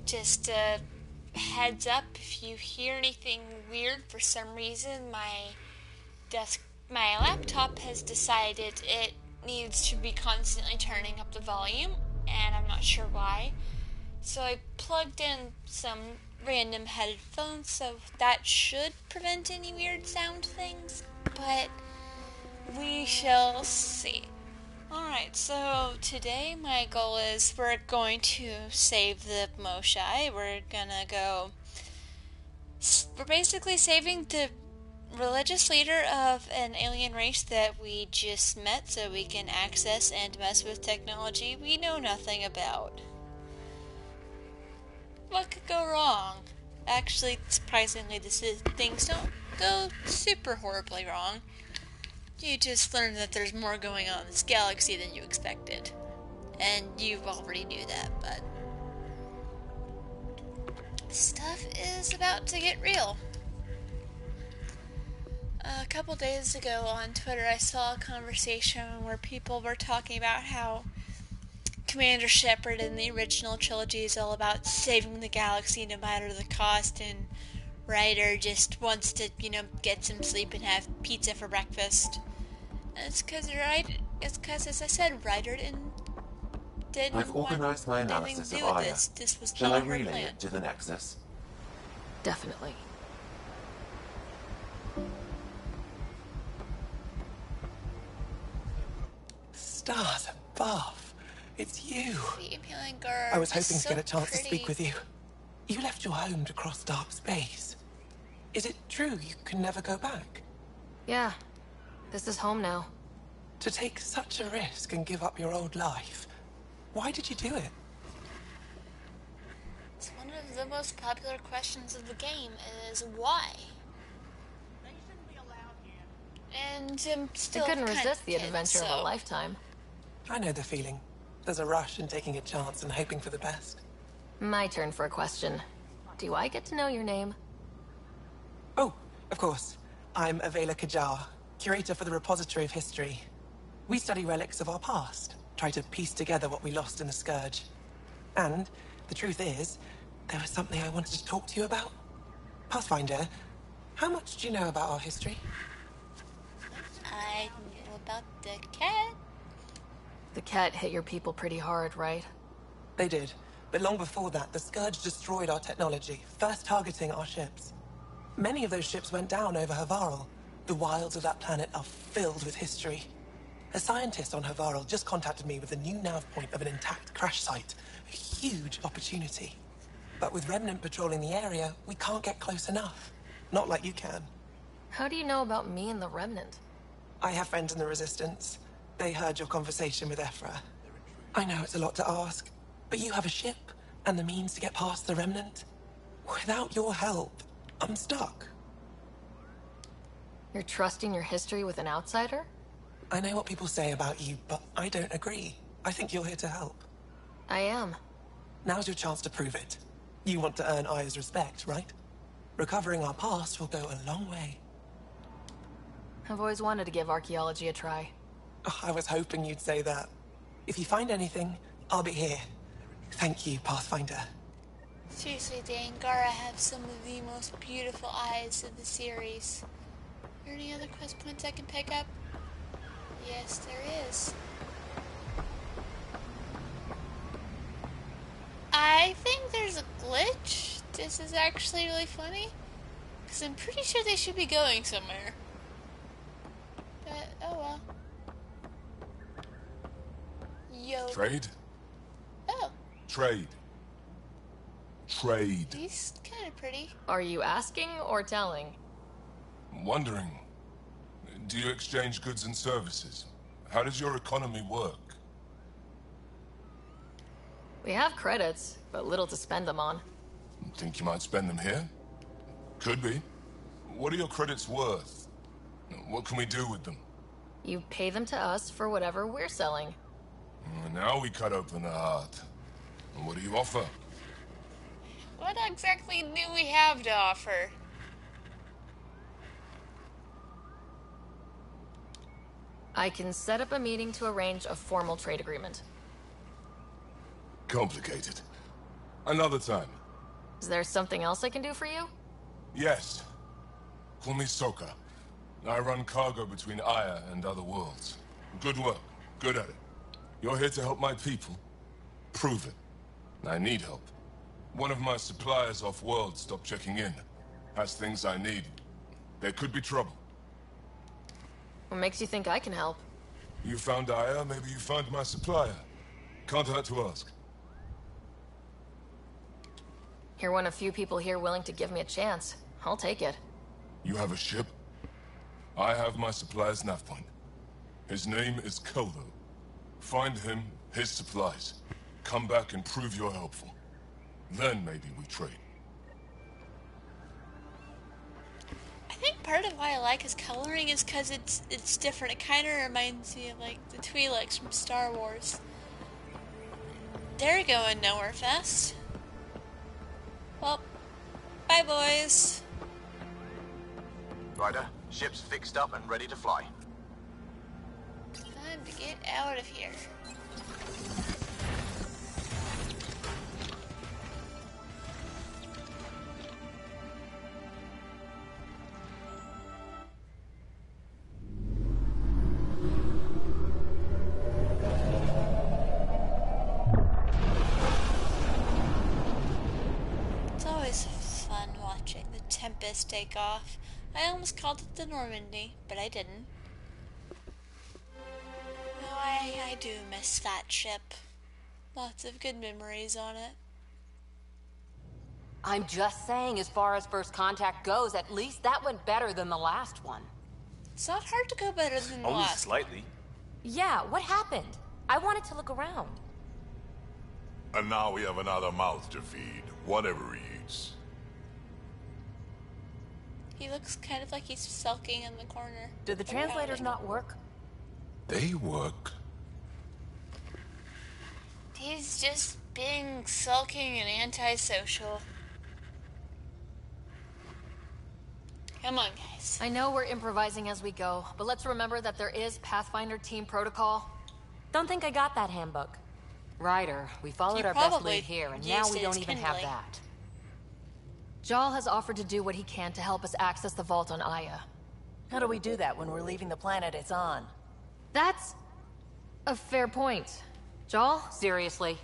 just heads up, if you hear anything weird for some reason, my laptop has decided it needs to be constantly turning up the volume, and I'm not sure why. So I plugged in some random headphones, so that should prevent any weird sound things, but we shall see. Alright, so today my goal is we're going to save the Moshai. We're basically saving the religious leader of an alien race that we just met so we can access and mess with technology we know nothing about. What could go wrong? Actually, surprisingly, things don't go super horribly wrong. You just learn that there's more going on in this galaxy than you expected. And you already knew that, but stuff is about to get real. A couple days ago on Twitter, I saw a conversation where people were talking about how Commander Shepard in the original trilogy is all about saving the galaxy no matter the cost, and Ryder just wants to, get some sleep and have pizza for breakfast. And it's because, as I said, Ryder didn't I've organized my analysis of Aya. This was Shall I not her relay plan. it to the Nexus? Definitely. Stars above. It's you. Female Angara. I was hoping to so get a chance pretty. to speak with you. You left your home to cross dark space. Is it true you can never go back? Yeah. This is home now. To take such a risk and give up your old life, why did you do it? It's one of the most popular questions of the game is why? And I'm still I couldn't kind resist of the kid, adventure of a lifetime. I know the feeling. There's a rush in taking a chance and hoping for the best. My turn for a question. Do I get to know your name? Oh, of course. I'm Avela Kajar, curator for the Repository of History. We study relics of our past, try to piece together what we lost in the Scourge. And the truth is, there was something I wanted to talk to you about. Pathfinder, how much do you know about our history? I knew about the Kett. The Kett hit your people pretty hard, right? They did. But long before that, the Scourge destroyed our technology, first targeting our ships. Many of those ships went down over Havarl. The wilds of that planet are filled with history. A scientist on Havarl just contacted me with a new nav point of an intact crash site. A huge opportunity. But with Remnant patrolling the area, we can't get close enough. Not like you can. How do you know about me and the Remnant? I have friends in the Resistance. They heard your conversation with Ephra. I know it's a lot to ask, but you have a ship and the means to get past the Remnant. Without your help, I'm stuck. You're trusting your history with an outsider? I know what people say about you, but I don't agree. I think you're here to help. I am. Now's your chance to prove it. You want to earn Aya's respect, right? Recovering our past will go a long way. I've always wanted to give archaeology a try. Oh, I was hoping you'd say that. If you find anything, I'll be here. Thank you, Pathfinder. Seriously, the Angara have some of the most beautiful eyes of the series. Are there any other quest points I can pick up? Yes, there is. I think there's a glitch. This is actually really funny. Because I'm pretty sure they should be going somewhere. But, oh well. Yo. Trade? Oh, Trade. Trade. he's kind of pretty. Are you asking or telling? Wondering, do you exchange goods and services? How does your economy work? We have credits, but little to spend them on. Think you might spend them here? Could be. What are your credits worth? What can we do with them? You pay them to us for whatever we're selling. Now we cut open the heart. What do you offer? What exactly do we have to offer? I can set up a meeting to arrange a formal trade agreement. Complicated. Another time. Is there something else I can do for you? Yes. Call me Soka. I run cargo between Aya and other worlds. Good work. Good at it. You're here to help my people. Prove it. I need help. One of my suppliers off-world stopped checking in. Has things I need. There could be trouble. What makes you think I can help? You found Aya, maybe you found my supplier. Can't hurt to ask. You're one of few people here willing to give me a chance. I'll take it. You have a ship? I have my supplier's nav point. His name is Kelvo. Find him, his supplies. Come back and prove you're helpful. Then maybe we trade. I think part of why I like his coloring is because it's different. It kind of reminds me of like the Twi'leks from Star Wars. They're going nowhere fast. Well, bye boys. Ryder, ship's fixed up and ready to fly. Time to get out of here. It's always fun watching the Tempest take off. I almost called it the Normandy, but I didn't. No, I do miss that ship. Lots of good memories on it. I'm just saying, as far as first contact goes, at least that went better than the last one. It's not hard to go better than the Only last. slightly. Yeah, what happened? I wanted to look around. And now we have another mouth to feed, whatever he eats. He looks kind of like he's sulking in the corner. Did the translators not work? They work. He's just being sulking and antisocial. Come on, guys. I know we're improvising as we go, but let's remember that there is Pathfinder team protocol. Don't think I got that handbook. Ryder, we followed You our best probably lead here, and now used we it don't as even have kindling. that. Jal has offered to do what he can to help us access the vault on Aya. How do we do that when we're leaving the planet it's on? That's a fair point. Jal? Seriously?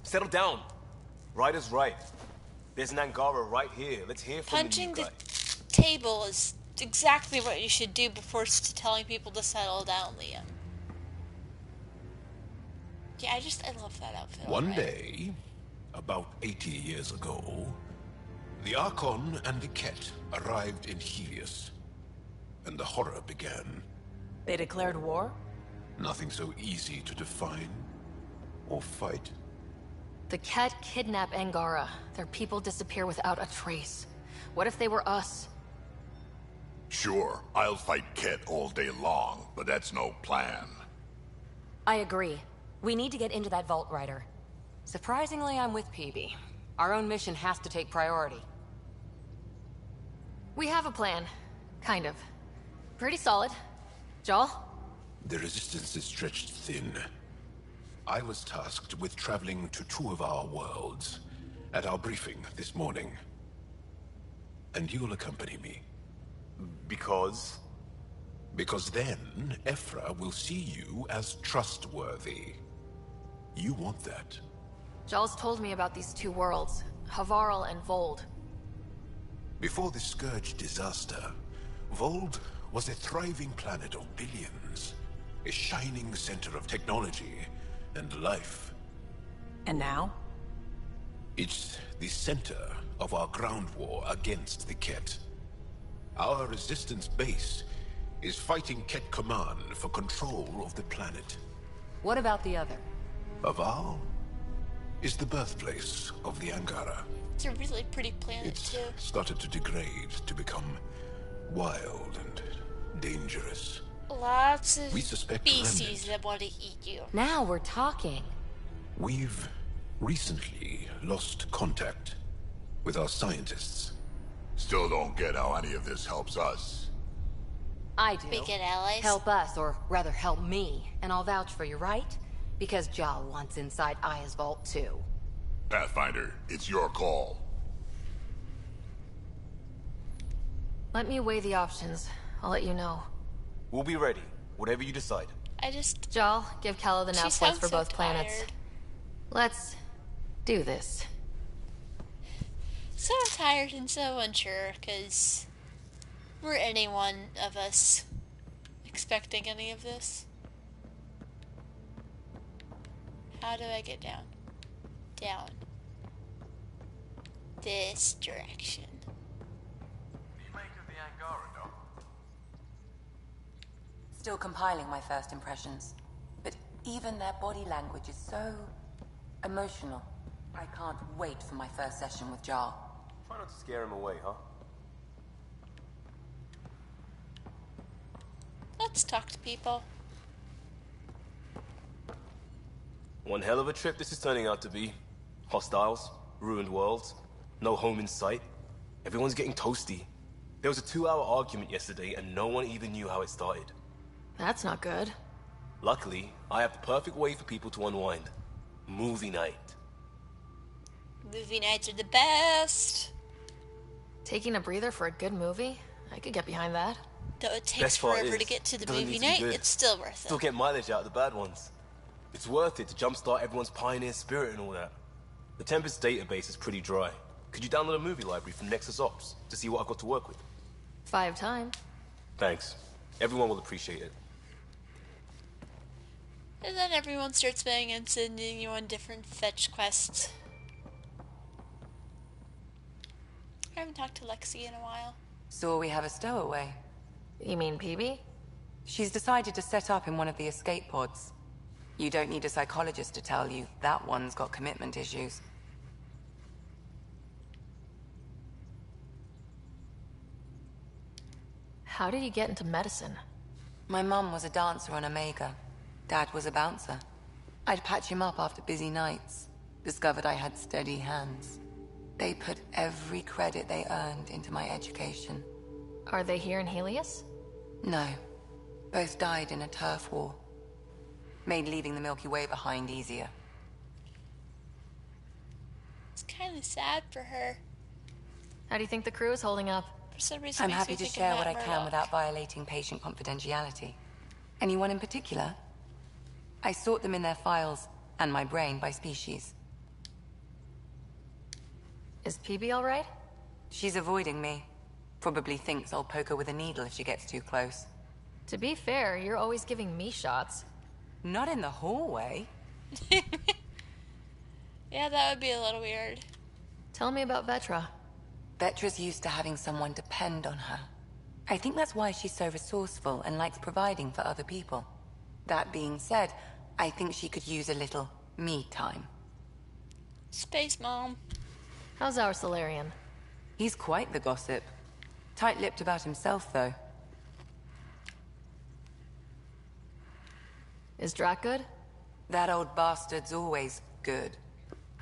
Settle down. Ryder's right. There's an Angara right here. Let's hear from Punching the the new guy. table is exactly what you should do before telling people to settle down, Liam. Yeah, I love that outfit. One already. day, about 80 years ago, the Archon and the Kett arrived in Helios, and the horror began. They declared war? Nothing so easy to define or fight. The Kett kidnap Angara. Their people disappear without a trace. What if they were us? Sure, I'll fight Kett all day long, but that's no plan. I agree. We need to get into that vault, Ryder. Surprisingly, I'm with Peavy. Our own mission has to take priority. We have a plan. Kind of. Pretty solid. Jal? The resistance is stretched thin. I was tasked with traveling to two of our worlds at our briefing this morning. And you'll accompany me. Because? Because then, Ephra will see you as trustworthy. You want that. Jal's told me about these two worlds, Havarl and Voeld. Before the Scourge disaster, Voeld was a thriving planet of billions. A shining center of technology and life. And now? It's the center of our ground war against the Kett. Our resistance base is fighting Kett Command for control of the planet. What about the other? Havarl is the birthplace of the Angara. It's a really pretty planet, It's too. started to degrade, to become wild and dangerous. Lots of We suspect species remnant. that want to eat you. Now we're talking. We've recently lost contact with our scientists. Still don't get how any of this helps us. I do. We get allies. Help us, or rather help me, and I'll vouch for you, right? Because Jal wants inside Aya's vault too. Pathfinder, it's your call. Let me weigh the options. I'll let you know. We'll be ready, whatever you decide. Jal, give Callow the nav points for both planets. Tired. Let's do this. So tired and so unsure, because were any one of us expecting any of this? How do I get down? Down. This direction. What do you make of the Angara, Doc? Still compiling my first impressions. But even their body language is so emotional. I can't wait for my first session with Jarl. Try not to scare him away, huh? Let's talk to people. One hell of a trip this is turning out to be. Hostiles, ruined worlds, no home in sight. Everyone's getting toasty. There was a 2-hour argument yesterday and no one even knew how it started. That's not good. Luckily, I have the perfect way for people to unwind. Movie night. Movie nights are the best. Taking a breather for a good movie? I could get behind that. Though it takes Best part forever is, to get to the doesn't movie need to be night, good. it's still worth Still it. get mileage out of the bad ones. It's worth it to jumpstart everyone's pioneer spirit and all that. The Tempest database is pretty dry. Could you download a movie library from Nexus Ops to see what I've got to work with? 5 times. Thanks. Everyone will appreciate it. And then everyone starts banging and sending you on different fetch quests. I haven't talked to Lexi in a while. So we have a stowaway. You mean PB? She's decided to set up in one of the escape pods. You don't need a psychologist to tell you that one's got commitment issues. How did you get into medicine? My mum was a dancer on Omega. Dad was a bouncer. I'd patch him up after busy nights. Discovered I had steady hands. They put every credit they earned into my education. Are they here in Helios? No. Both died in a turf war. Made leaving the Milky Way behind easier. It's kind of sad for her. How do you think the crew is holding up? For some reason, I'm it makes happy me to think of share what I Matt can Murdock. without violating patient confidentiality. Anyone in particular? I sort them in their files and my brain by species. Is PB alright? She's avoiding me. Probably thinks I'll poke her with a needle if she gets too close. To be fair, you're always giving me shots. Not in the hallway. Yeah, that would be a little weird. Tell me about Vetra. Vetra's used to having someone depend on her. I think that's why she's so resourceful and likes providing for other people. That being said, I think she could use a little me time. Space Mom. How's our Solarian? He's quite the gossip. Tight-lipped about himself, though. Is Drac good? That old bastard's always good.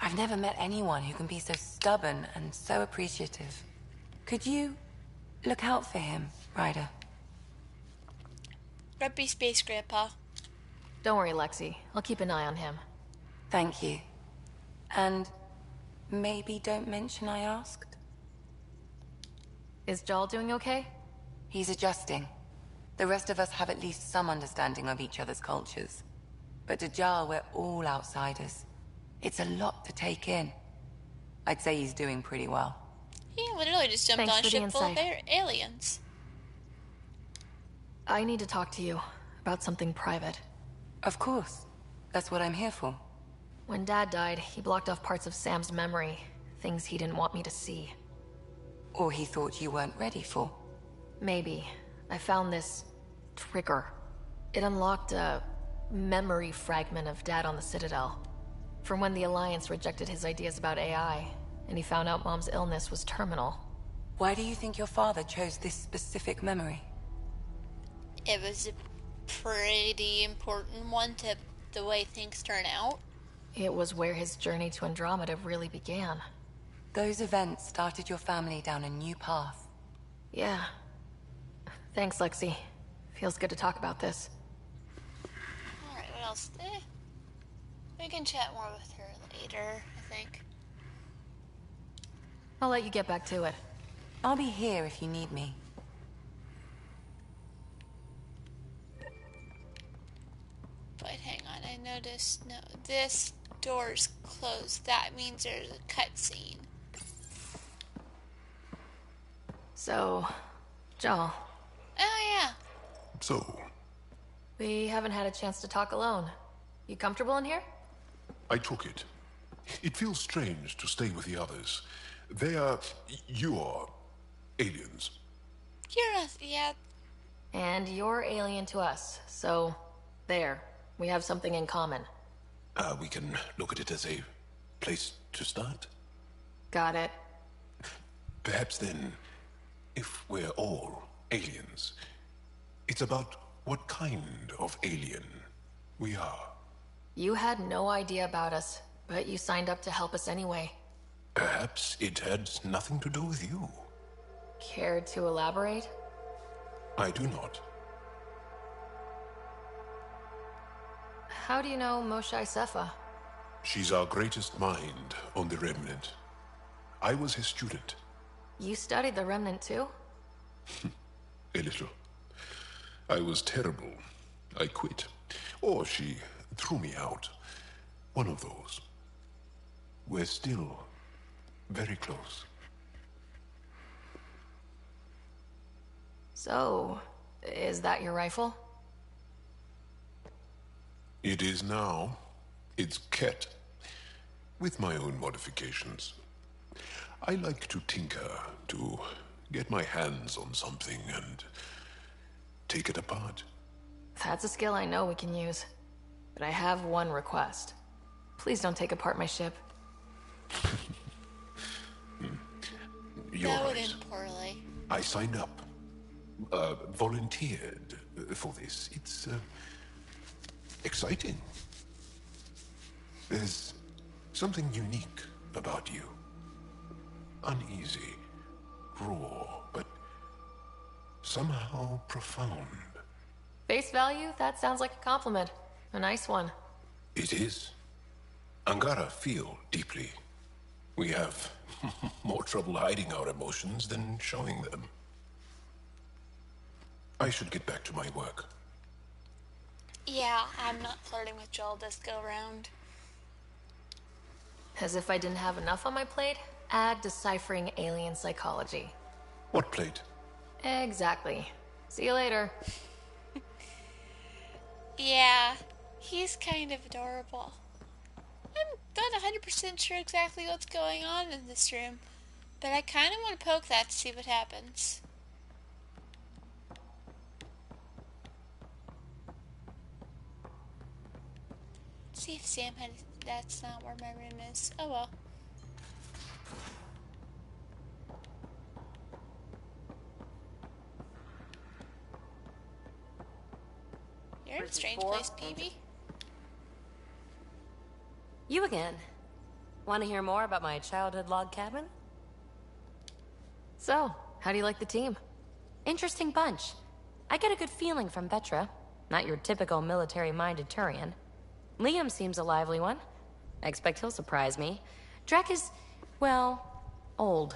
I've never met anyone who can be so stubborn and so appreciative. Could you look out for him, Ryder? Grumpy Space Grandpa. Don't worry, Lexi. I'll keep an eye on him. Thank you. And maybe don't mention I asked? Is Jal doing okay? He's adjusting. The rest of us have at least some understanding of each other's cultures. But to Jarl, we're all outsiders. It's a lot to take in. I'd say he's doing pretty well. He literally just jumped Thanks on a for the ship full of insight. aliens. I need to talk to you about something private. Of course. That's what I'm here for. When Dad died, he blocked off parts of Sam's memory. Things he didn't want me to see. Or he thought you weren't ready for. Maybe. I found this trigger. It unlocked a memory fragment of Dad on the Citadel. From when the Alliance rejected his ideas about AI, and he found out Mom's illness was terminal. Why do you think your father chose this specific memory? It was a pretty important one to the way things turn out. It was where his journey to Andromeda really began. Those events started your family down a new path. Yeah. Thanks, Lexi. Feels good to talk about this. Alright, what else? We can chat more with her later, I think. I'll let you get back to it. I'll be here if you need me. But hang on, I noticed, no, this door's closed. That means there's a cutscene. So, Joel. Oh, yeah. So, We haven't had a chance to talk alone. You comfortable in here? I took it. It feels strange to stay with the others. They are... you are... aliens. You're not, yeah. And you're alien to us, so there. We have something in common. We can look at it as a place to start. Got it. Perhaps then, if we're all aliens, it's about what kind of alien we are. You had no idea about us, but you signed up to help us anyway. Perhaps it had nothing to do with you. Care to elaborate? I do not. How do you know Moshae Sefa? She's our greatest mind on the Remnant. I was his student. You studied the Remnant too? A little. I was terrible. I quit. Or she threw me out. One of those. We're still very close. So, is that your rifle? It is now. It's Kett. With my own modifications. I like to tinker, to get my hands on something and take it apart. That's a skill I know we can use. But I have one request. Please don't take apart my ship. You're That would right. end poorly. I signed up. Volunteered for this. It's exciting. There's something unique about you. Uneasy, raw, but somehow profound. Face value? That sounds like a compliment. A nice one. It is. Angara feel deeply. We have more trouble hiding our emotions than showing them. I should get back to my work. Yeah, I'm not flirting with Joel this go round. As if I didn't have enough on my plate, add deciphering alien psychology. What plate? Exactly. See you later. Yeah, he's kind of adorable. I'm not 100% sure exactly what's going on in this room, but I kind of want to poke that to see what happens. See if Sam had... That's not where my room is. Oh well. You're in a strange place, PB. You again. Want to hear more about my childhood log cabin? So, how do you like the team? Interesting bunch. I get a good feeling from Vetra. Not your typical military-minded Turian. Liam seems a lively one. I expect he'll surprise me. Drek is, well, old.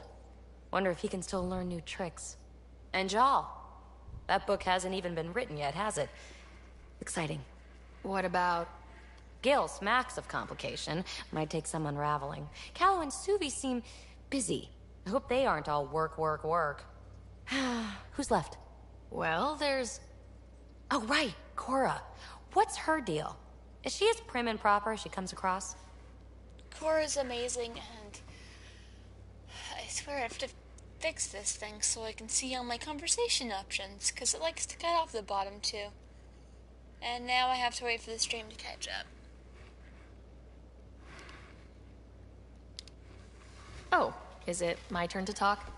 Wonder if he can still learn new tricks. And Jal. That book hasn't even been written yet, has it? Exciting. What about... Gil smacks of complication. Might take some unraveling. Callow and Suvi seem busy. I hope they aren't all work, work, work. Who's left? Well, there's... Oh, right. Cora. What's her deal? Is she as prim and proper as she comes across? Cora's amazing, and I swear I have to fix this thing so I can see all my conversation options, because it likes to cut off the bottom too. And now I have to wait for the stream to catch up. Oh, is it my turn to talk?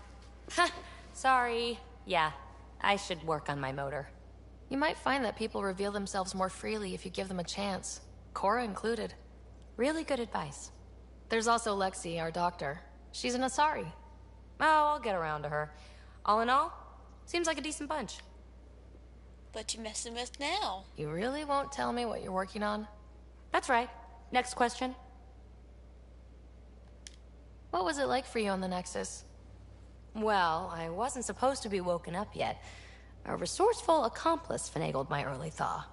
Sorry. Yeah, I should work on my motor. You might find that people reveal themselves more freely if you give them a chance. Cora included. Really good advice. There's also Lexi, our doctor. She's an Asari. Oh, I'll get around to her. All in all, seems like a decent bunch. What you messing with now? You really won't tell me what you're working on? That's right. Next question. What was it like for you on the Nexus? Well, I wasn't supposed to be woken up yet. A resourceful accomplice finagled my early thaw.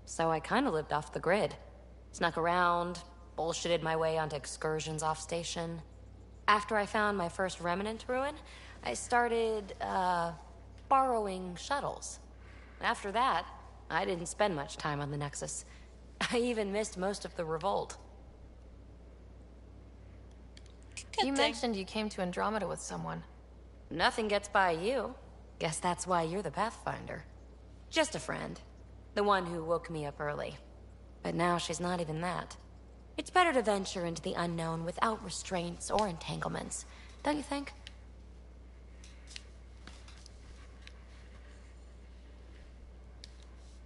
So I kind of lived off the grid. Snuck around, bullshitted my way onto excursions off station. After I found my first remnant ruin, I started, borrowing shuttles. After that, I didn't spend much time on the Nexus. I even missed most of the revolt. You mentioned you came to Andromeda with someone. Nothing gets by you. Guess that's why you're the Pathfinder. Just a friend. The one who woke me up early. But now she's not even that. It's better to venture into the unknown without restraints or entanglements, don't you think?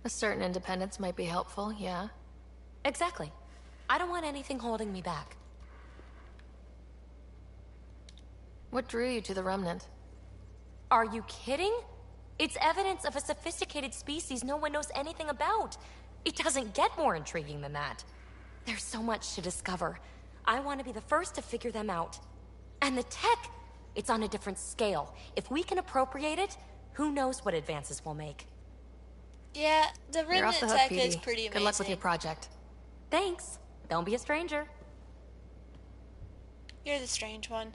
A certain independence might be helpful, yeah. Exactly. I don't want anything holding me back. What drew you to the Remnant? Are you kidding? It's evidence of a sophisticated species no one knows anything about. It doesn't get more intriguing than that. There's so much to discover. I want to be the first to figure them out. And the tech, it's on a different scale. If we can appropriate it, who knows what advances we'll make. Yeah, the You're Remnant off the hook, tech Phoebe. is pretty amazing. Good luck with your project. Thanks. Don't be a stranger. You're the strange one.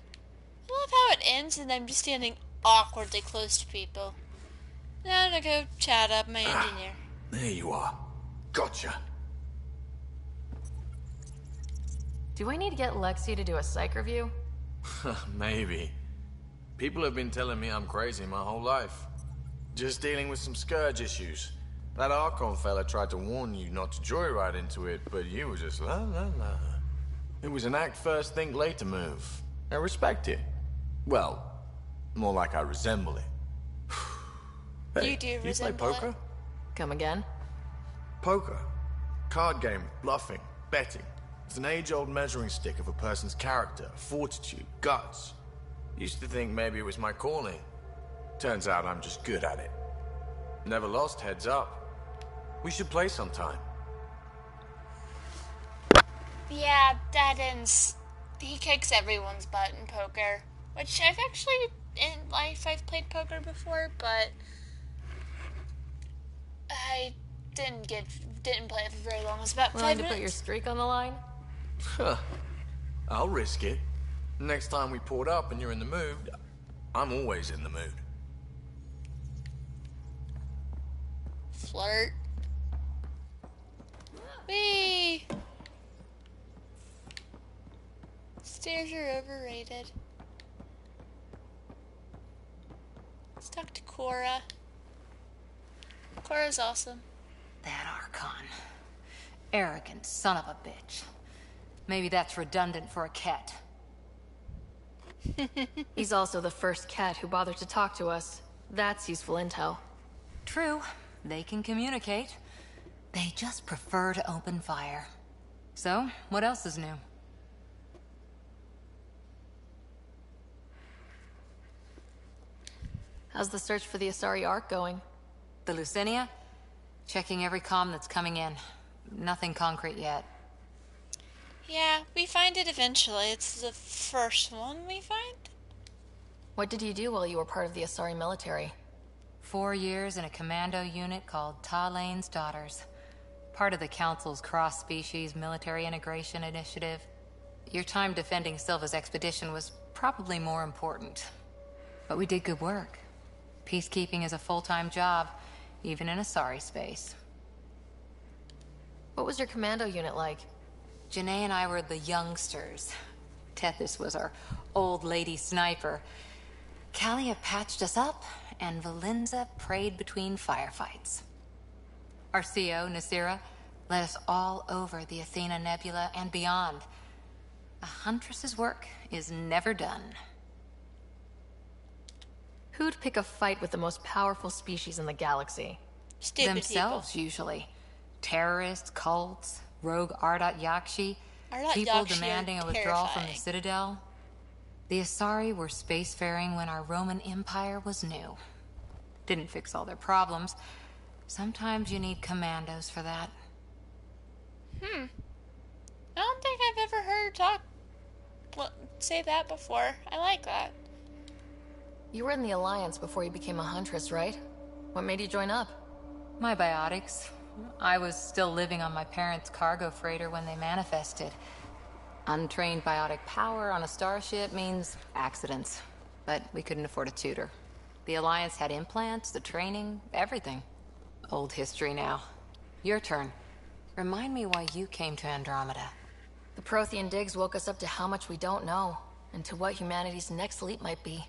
I love how it ends and I'm just standing awkwardly close to people. Now I'm gonna go chat up my engineer. There you are. Gotcha. Do I need to get Lexi to do a psych review? Maybe. People have been telling me I'm crazy my whole life. Just dealing with some scourge issues. That Archon fella tried to warn you not to joyride into it, but you were just la la la. It was an act first, think later move. I respect it. Well, more like I resemble it. Hey, You do you play resemble poker? it. Come again? Poker. Card game, bluffing, betting. It's an age-old measuring stick of a person's character, fortitude, guts. Used to think maybe it was my calling. Turns out I'm just good at it. Never lost, heads up. We should play sometime. Yeah, that ends. He kicks everyone's butt in poker. Which I've actually, in life, I've played poker before, but I didn't play it for very long. It was about 5 Willing to minutes. put your streak on the line? Huh. I'll risk it. Next time we port up and you're in the mood, I'm always in the mood. Flirt. Whee! Stairs are overrated. Let's talk to Cora. Cora's awesome. That Archon. Arrogant son of a bitch. Maybe that's redundant for a Kett. He's also the first Kett who bothered to talk to us. That's useful intel. True. They can communicate. They just prefer to open fire. So, what else is new? How's the search for the Asari Ark going? The Lucinia? Checking every comm that's coming in. Nothing concrete yet. Yeah, we find it eventually. It's the first one we find. What did you do while you were part of the Asari military? 4 years in a commando unit called Talane's Daughters. Part of the Council's cross-species military integration initiative. Your time defending Silva's expedition was probably more important. But we did good work. Peacekeeping is a full-time job, even in Asari space. What was your commando unit like? Janae and I were the youngsters. Tethys was our old lady sniper. Kalia patched us up, and Valenza prayed between firefights. Our CO, Nasira, led us all over the Athena Nebula and beyond. A huntress's work is never done. Who'd pick a fight with the most powerful species in the galaxy? Stupid Themselves, usually. Terrorists, cults, rogue Ardat Yakshi, Ardat people Yakshi are demanding a withdrawal from the terrifying. Citadel. The Asari were spacefaring when our Roman Empire was new. Didn't fix all their problems. Sometimes you need commandos for that. I don't think I've ever heard her talk say that before. I like that. You were in the Alliance before you became a Huntress, right? What made you join up? My biotics. I was still living on my parents' cargo freighter when they manifested. Untrained biotic power on a starship means accidents. But we couldn't afford a tutor. The Alliance had implants, the training, everything. Old history now. Your turn. Remind me why you came to Andromeda. The Prothean digs woke us up to how much we don't know, and to what humanity's next leap might be.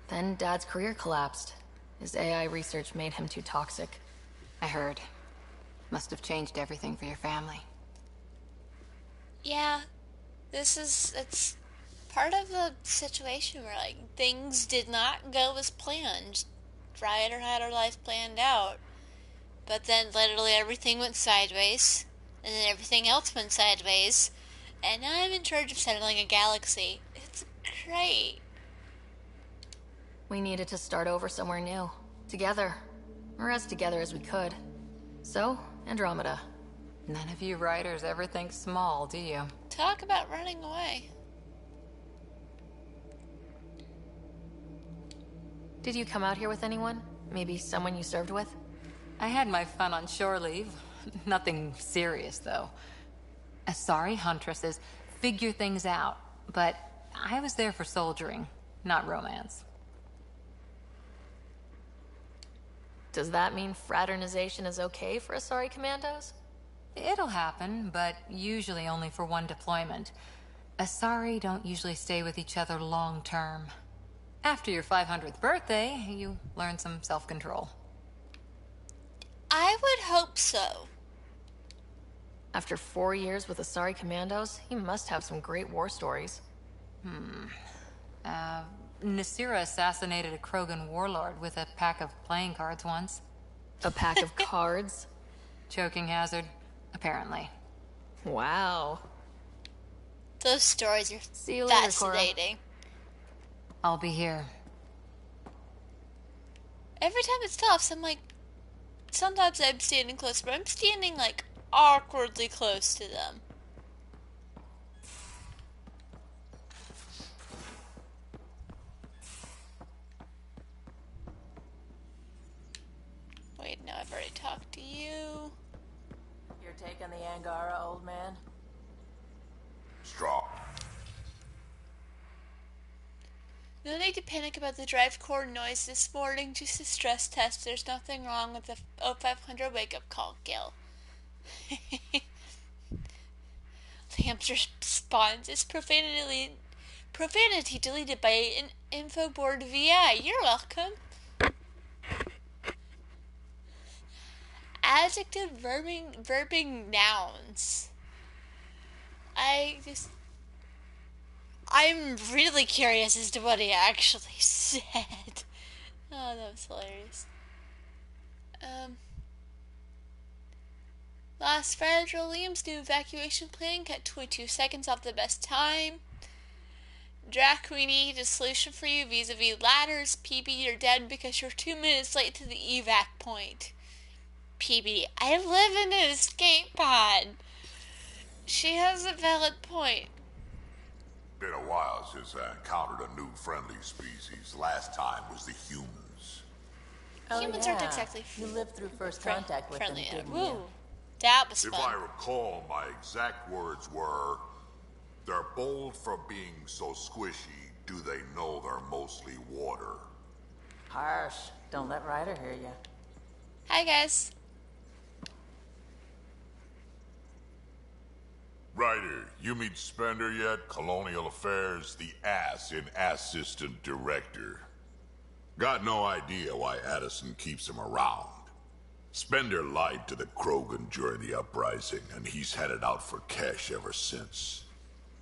Then Dad's career collapsed. His AI research made him too toxic. I heard. Must have changed everything for your family. Yeah, it's part of the situation where, like, things did not go as planned. Ryder had her life planned out, but then literally everything went sideways, and then everything else went sideways, and now I'm in charge of settling a galaxy. It's great. We needed to start over somewhere new. Together. Or as together as we could. So, Andromeda. None of you writers ever think small, do you? Talk about running away. Did you come out here with anyone? Maybe someone you served with? I had my fun on shore leave. Nothing serious, though. Asari Huntresses figure things out, but I was there for soldiering, not romance. Does that mean fraternization is okay for Asari commandos? It'll happen, but usually only for one deployment. Asari don't usually stay with each other long term. After your 500th birthday, you learn some self-control. I would hope so. After 4 years with Asari commandos, he must have some great war stories. Nasira assassinated a Krogan warlord with a pack of playing cards once. A pack of cards? Choking hazard, apparently. Wow. Those stories are See you later, fascinating. I'll be here. Every time it stops, I'm like, sometimes I'm standing close, but I'm standing like awkwardly close to them. Wait, no, I've already talked to you. Your take on the Angara, old man? Strong. No need to panic about the drive core noise this morning, just a stress test. There's nothing wrong with the 0500 wake-up call, Gil. The hamster responds, is profanity deleted by an infoboard VI. You're welcome. Adjective verbing nouns. I'm really curious as to what he actually said. Oh, that was hilarious. Last Fragile Liam's new evacuation plan cut 22 seconds off the best time. Drac, we need a solution for you vis-a-vis ladders. PB, you're dead because you're 2 minutes late to the evac point. PB, I live in an escape pod. She has a valid point. Been a while since I encountered a new friendly species. Last time was the humans. Humans aren't exactly You lived through first contact with friendly. them, didn't Woo. you? That was If fun. I recall, my exact words were, they're bold for being so squishy, do they know they're mostly water? Harsh. Don't let Ryder hear you. Hi, guys. Ryder, you meet Spender yet? Colonial Affairs, the ass in Assistant Director. Got no idea why Addison keeps him around. Spender lied to the Krogan during the uprising, and he's had it out for cash ever since.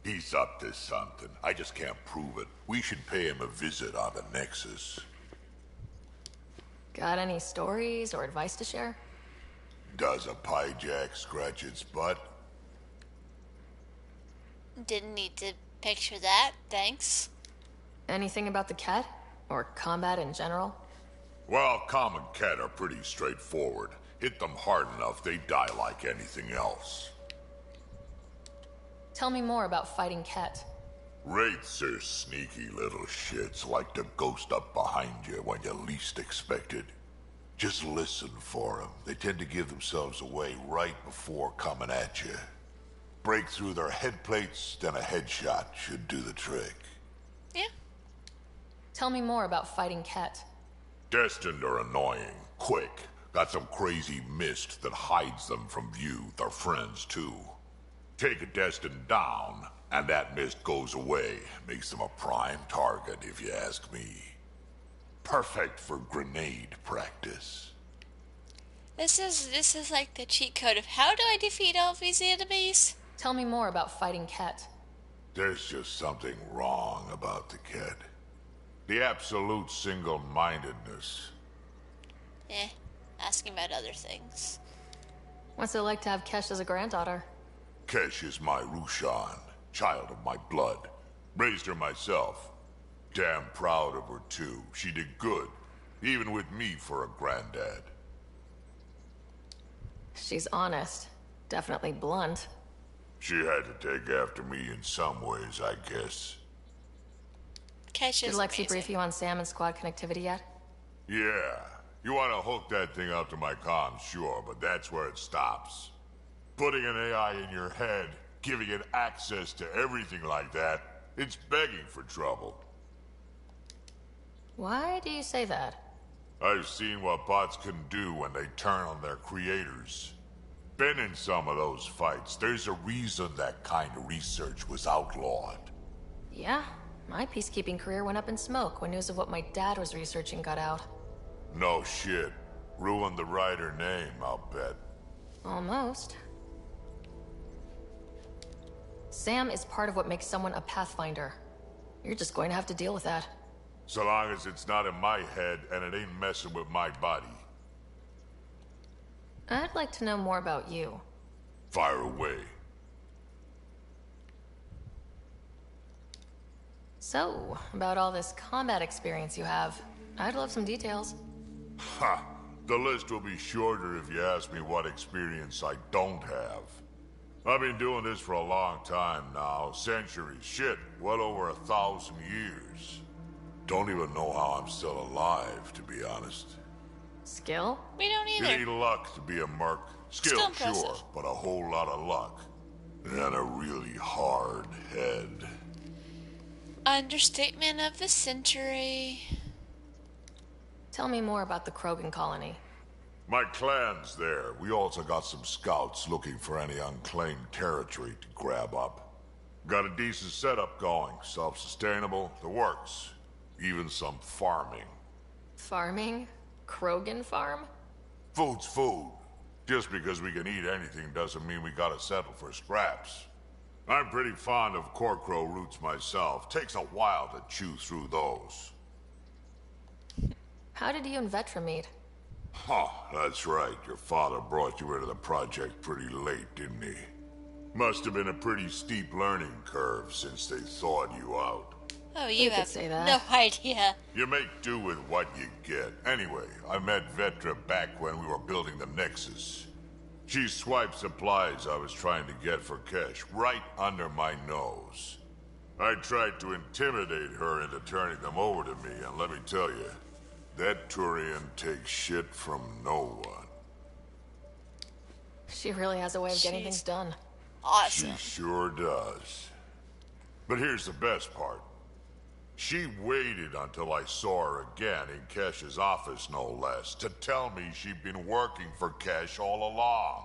He's up to something. I just can't prove it. We should pay him a visit on the Nexus. Got any stories or advice to share? Does a piejack scratch its butt? Didn't need to picture that, thanks. Anything about the Kett? Or combat in general? Well, common Kett are pretty straightforward. Hit them hard enough, they die like anything else. Tell me more about fighting Kett. Wraiths are sneaky little shits like to ghost up behind you when you least expect it. Just listen for them. They tend to give themselves away right before coming at you. Break through their head plates, then a headshot should do the trick. Yeah. Tell me more about fighting Kett. Destined are annoying, quick. Got some crazy mist that hides them from view, their friends too. Take a Destined down, and that mist goes away. Makes them a prime target, if you ask me. Perfect for grenade practice. This is like the cheat code of how do I defeat all of these enemies? Tell me more about fighting Kett. There's just something wrong about the Kett. The absolute single-mindedness. Asking about other things. What's it like to have Kesh as a granddaughter? Kesh is my Rushan, child of my blood. Raised her myself. Damn proud of her too. She did good, even with me for a granddad. She's honest. Definitely blunt. She had to take after me in some ways, I guess. Did Lexi brief you on Sam and squad connectivity yet? Yeah. You want to hook that thing up to my comms, sure, but that's where it stops. Putting an AI in your head, giving it access to everything like that, it's begging for trouble. Why do you say that? I've seen what bots can do when they turn on their creators. Been in some of those fights. There's a reason that kind of research was outlawed. Yeah, my peacekeeping career went up in smoke when news of what my dad was researching got out. No shit. Ruined the writer name, I'll bet. Almost. Sam is part of what makes someone a Pathfinder. You're just going to have to deal with that. So long as it's not in my head and it ain't messing with my body. I'd like to know more about you. Fire away. So, about all this combat experience you have, I'd love some details. Ha! The list will be shorter if you ask me what experience I don't have. I've been doing this for a long time now, centuries, shit, well over 1,000 years. Don't even know how I'm still alive, to be honest. Skill? We don't either. You need luck to be a merc. Skill, sure, but a whole lot of luck. And a really hard head. Understatement of the century. Tell me more about the Krogan colony. My clan's there. We also got some scouts looking for any unclaimed territory to grab up. Got a decent setup going. Self-sustainable. The works. Even some farming. Farming? Krogan farm? Food's food. Just because we can eat anything doesn't mean we gotta settle for scraps. I'm pretty fond of Corcrow roots myself. Takes a while to chew through those. How did you and Vetra meet? Huh, that's right. Your father brought you into the project pretty late, didn't he? Must have been a pretty steep learning curve since they thawed you out. Oh, you have no idea. You make do with what you get. Anyway, I met Vetra back when we were building the Nexus. She swiped supplies I was trying to get for Kesh right under my nose. I tried to intimidate her into turning them over to me, and let me tell you, that Turian takes shit from no one. She really has a way of getting things done. Awesome. She sure does. But here's the best part. She waited until I saw her again in Kesh's office, no less, to tell me she'd been working for Kesh all along.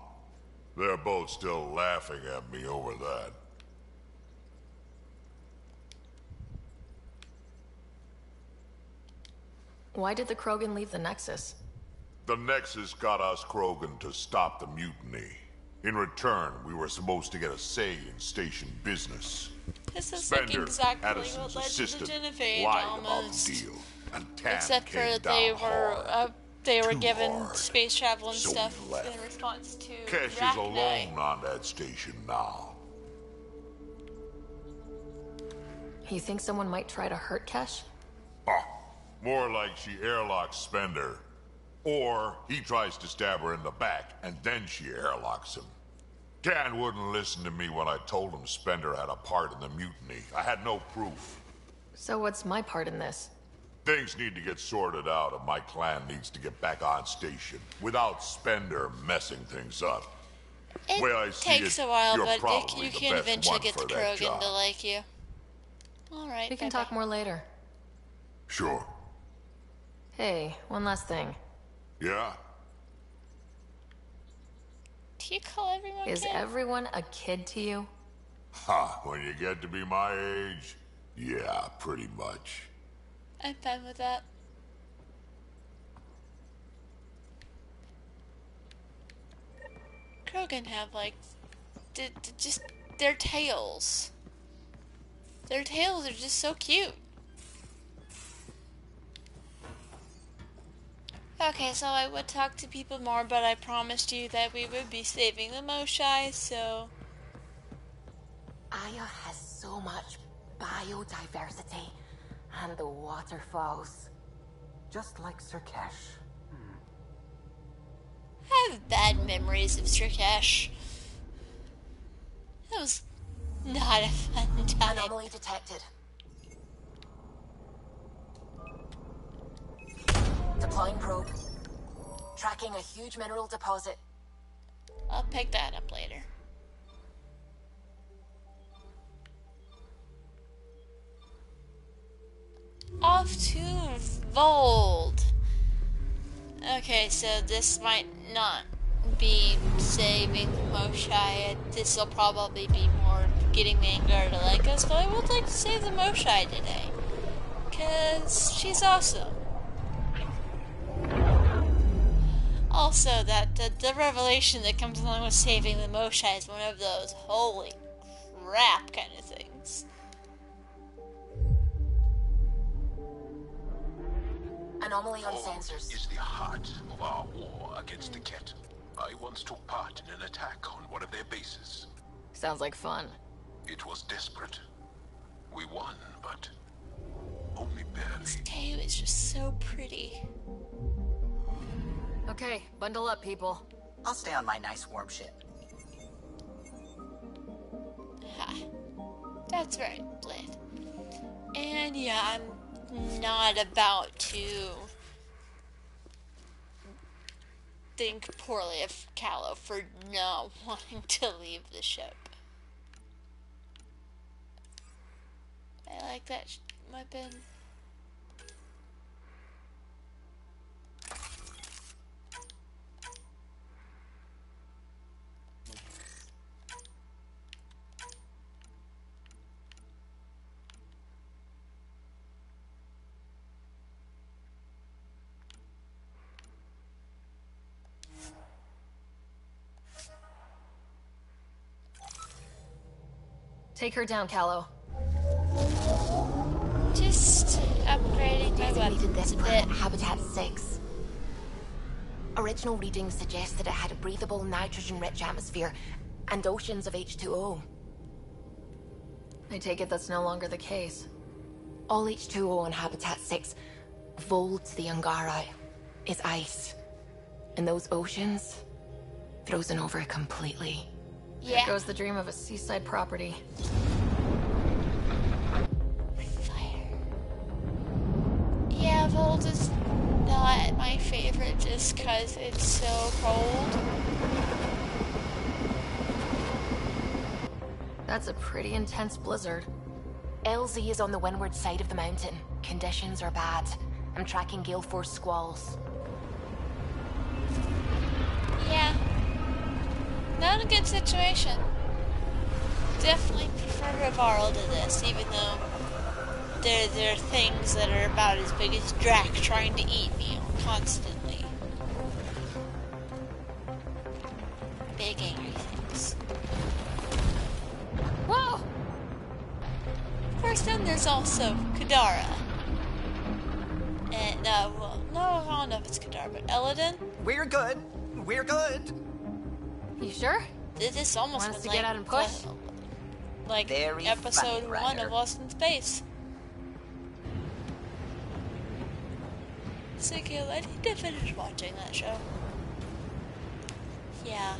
They're both still laughing at me over that. Why did the Krogan leave the Nexus? The Nexus got us Krogan to stop the mutiny. In return, we were supposed to get a say in station business. This is Spender, like exactly Addison's what led to the assistant, Genevade lied almost. about the deal, and Tam Except for came that down they were Too given hard. space travel and So we stuff left. in response to Kesh is Rachni. alone on that station now. You think someone might try to hurt Kesh? Oh, more like she airlocks Spender. Or he tries to stab her in the back, and then she airlocks him. Dan wouldn't listen to me when I told him Spender had a part in the mutiny. I had no proof. So what's my part in this? Things need to get sorted out, and my clan needs to get back on station without Spender messing things up. It Way I see takes it, a while, you're but probably you the can best eventually one get the for that Krogan job. to like you. Alright, We can talk more later. Sure. Hey, one last thing. Yeah? Do you call everyone Is kid? everyone a kid to you? Ha, when you get to be my age, yeah, pretty much. I'm fine with that. Krogan have, like, just their tails. Their tails are just so cute. Okay, so I would talk to people more, but I promised you that we would be saving the Moshai, so... Aya has so much biodiversity, and the waterfalls. Just like Sirkesh. I have bad memories of Sirkesh. That was not a fun time. Anomaly detected. Deploying probe. Tracking a huge mineral deposit. I'll pick that up later. Off to Voeld. Okay, so this might not be saving Moshai. This will probably be more getting the Angara to like us, but I would like to save the Moshai today. Because she's awesome. Also, that the revelation that comes along with saving the Moshai is one of those holy crap kind of things. Anomaly on sensors. Is the heart of our war against the Kett. I once took part in an attack on one of their bases. Sounds like fun. It was desperate. We won, but only barely. This cave is just so pretty. Okay, bundle up, people. I'll stay on my nice warm ship. Ha. That's right, Blade. And yeah, I'm not about to think poorly of Callow for not wanting to leave the ship. I like that weapon. Take her down, Callow. Just upgrading my Designated this weapons a bit. Habitat 6. Original readings suggest that it had a breathable, nitrogen-rich atmosphere and oceans of H2O. I take it that's no longer the case. All H2O on Habitat 6, Voeld to the Angara, is ice. And those oceans, frozen over completely. There goes the dream of a seaside property. Fire. Yeah, Voeld is not my favorite just because it's so cold. That's a pretty intense blizzard. LZ is on the windward side of the mountain. Conditions are bad. I'm tracking gale force squalls. Yeah. Not a good situation. Definitely prefer Rivaro to this, even though there are things that are about as big as Drac trying to eat me constantly. Big angry things. Whoa! Of course, then there's also Kadara. And, well, no, I don't know if it's Kadara, but Eladin? We're good. We're good. You sure? This almost Want us was to like get out and push? Like Very episode funny, 1 Ryder. of Lost in Space. Sikil, I need to finish watching that show. Yeah.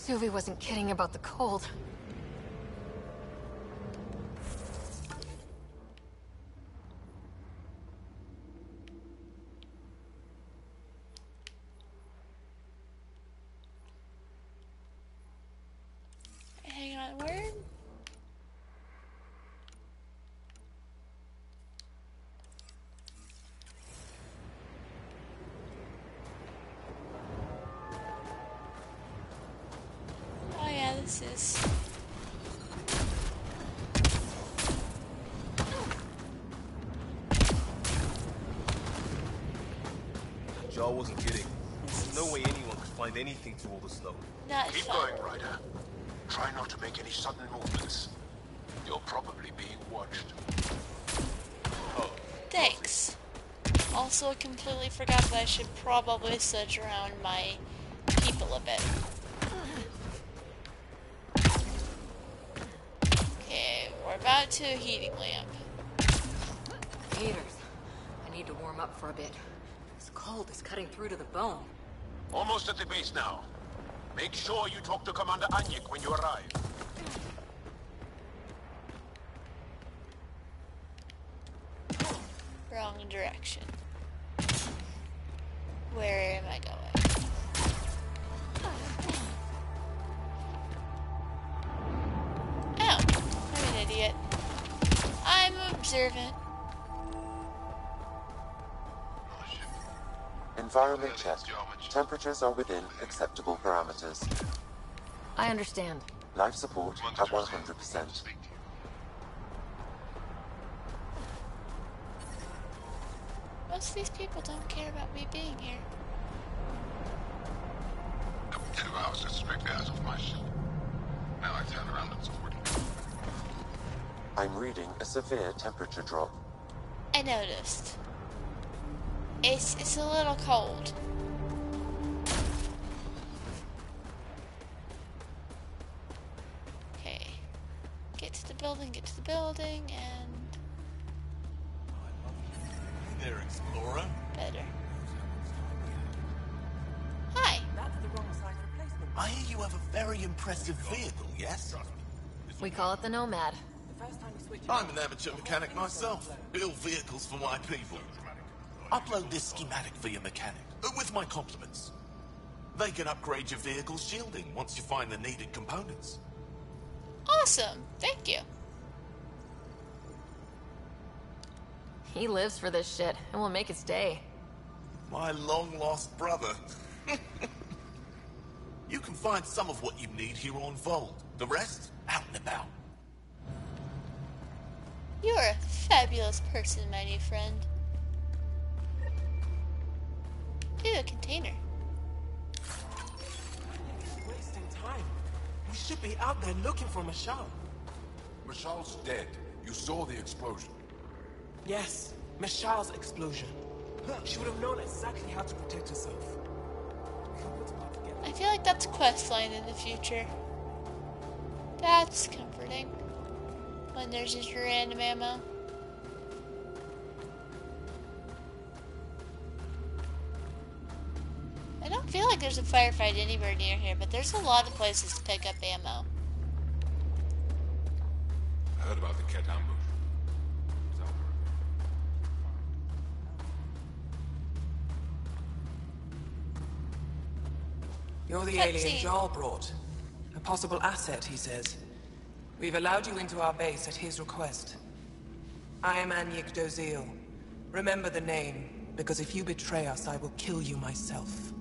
Suvi wasn't kidding about the cold. Hang on, where? Oh yeah, this is... Jar wasn't kidding. There's no way anyone could find anything through all the snow. Keep going, Ryder. Try not to make any sudden movements. You're probably being watched. Thanks. Also, I completely forgot that I should probably search around my people a bit. Okay, we're about to a heating lamp. Heaters. I need to warm up for a bit. This cold is cutting through to the bone. Almost at the base now. Make sure you talk to Commander Anyik when you arrive. Wrong direction. Where am I going? Oh, I'm an idiot. I'm observant. Environment check. Temperatures are within acceptable parameters. I understand. Life support at 100%. Most of these people don't care about me being here. 2 hours to strict eyes off my ship. Now I turn around and support you. I'm reading a severe temperature drop. I noticed. It's a little cold. Okay. Get to the building, and... Hey there, Explorer. Better. Hi. That's the wrong size replacement. I hear you have a very impressive vehicle, yes? We call it the Nomad. I'm an amateur mechanic myself. Build vehicles for my people. Upload this schematic for your mechanic, with my compliments. They can upgrade your vehicle's shielding once you find the needed components. Awesome. Thank you. He lives for this shit, and will make his day. My long-lost brother. You can find some of what you need here on Voeld. The rest, out and about. You're a fabulous person, my new friend. Ooh, a container. Wasting time. We should be out there looking for Michal. Michal's dead. You saw the explosion. Yes, Michal's explosion. She would have known exactly how to protect herself. I feel like that's a quest line in the future. That's comforting. When there's just random ammo. I don't feel like there's a firefight anywhere near here, but there's a lot of places to pick up ammo. I heard about the Kett ambush. You're the Cutscene. alien Jarl brought. A possible asset, he says. We've allowed you into our base at his request. I am Anyik Dozil. Remember the name, because if you betray us, I will kill you myself.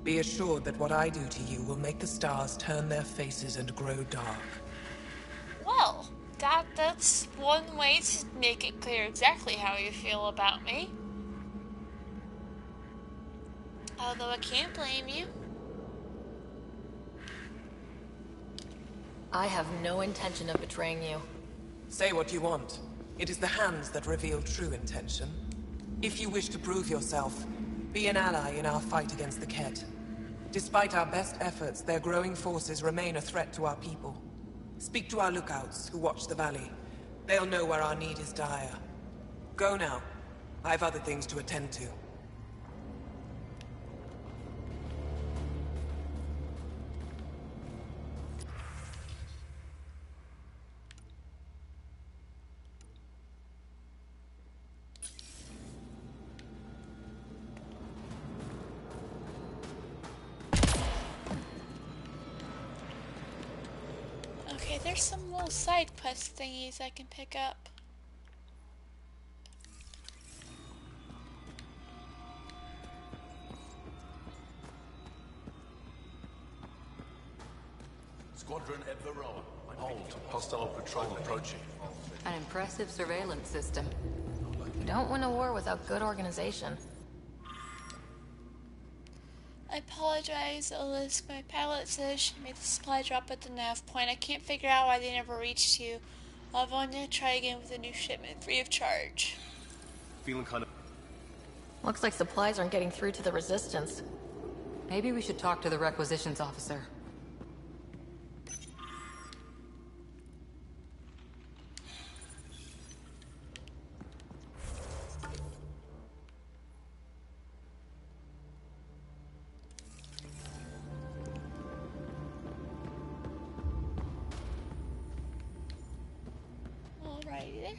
Be assured that what I do to you will make the stars turn their faces and grow dark. Well, that's one way to make it clear exactly how you feel about me. Although I can't blame you. I have no intention of betraying you. Say what you want. It is the hands that reveal true intention. If you wish to prove yourself, be an ally in our fight against the Kett. Despite our best efforts, their growing forces remain a threat to our people. Speak to our lookouts, who watch the valley. They'll know where our need is dire. Go now. I've other things to attend to. Okay, there's some little side quest thingies I can pick up. Squadron at Varroa. Hold. Hostile patrol approaching. An impressive surveillance system. You don't win a war without good organization. I apologize, Alice. My pilot says she made the supply drop at the nav point. I can't figure out why they never reached you. I'll want to try again with a new shipment, free of charge. Feeling kind of... Looks like supplies aren't getting through to the Resistance. Maybe we should talk to the requisitions officer. Alrighty there.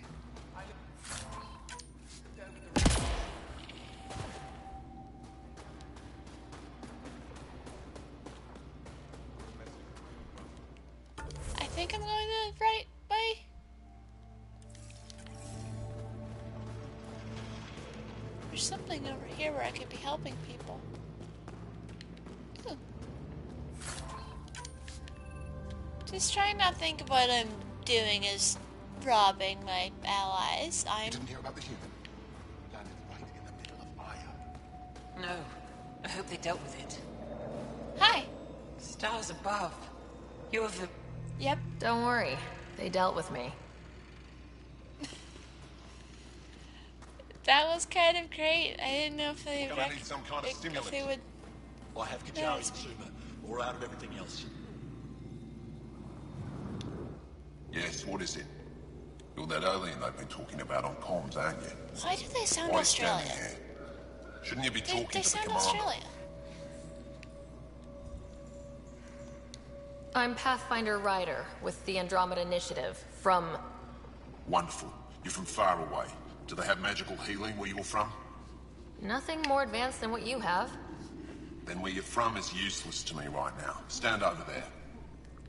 I think I'm going the right way. There's something over here where I could be helping people. Ooh. Just trying not to think of what I'm doing as robbing my allies. You didn't hear about the human? Landed right in the middle of Aya. No. I hope they dealt with it. Hi. Stars above. You're the... Yep. Don't worry. They dealt with me. That was kind of great. I didn't know if they Gonna need some kind of if stimulant. they would. I have Kajari and Suma, or out of everything else. Yes, what is it? You're that alien they've been talking about on comms, aren't you? Why do they sound Why are you standing Australian? here? Shouldn't you be talking They to the sound commander? Australian. I'm Pathfinder Ryder with the Andromeda Initiative from... Wonderful. You're from far away. Do they have magical healing where you're from? Nothing more advanced than what you have. Then where you're from is useless to me right now. Stand over there.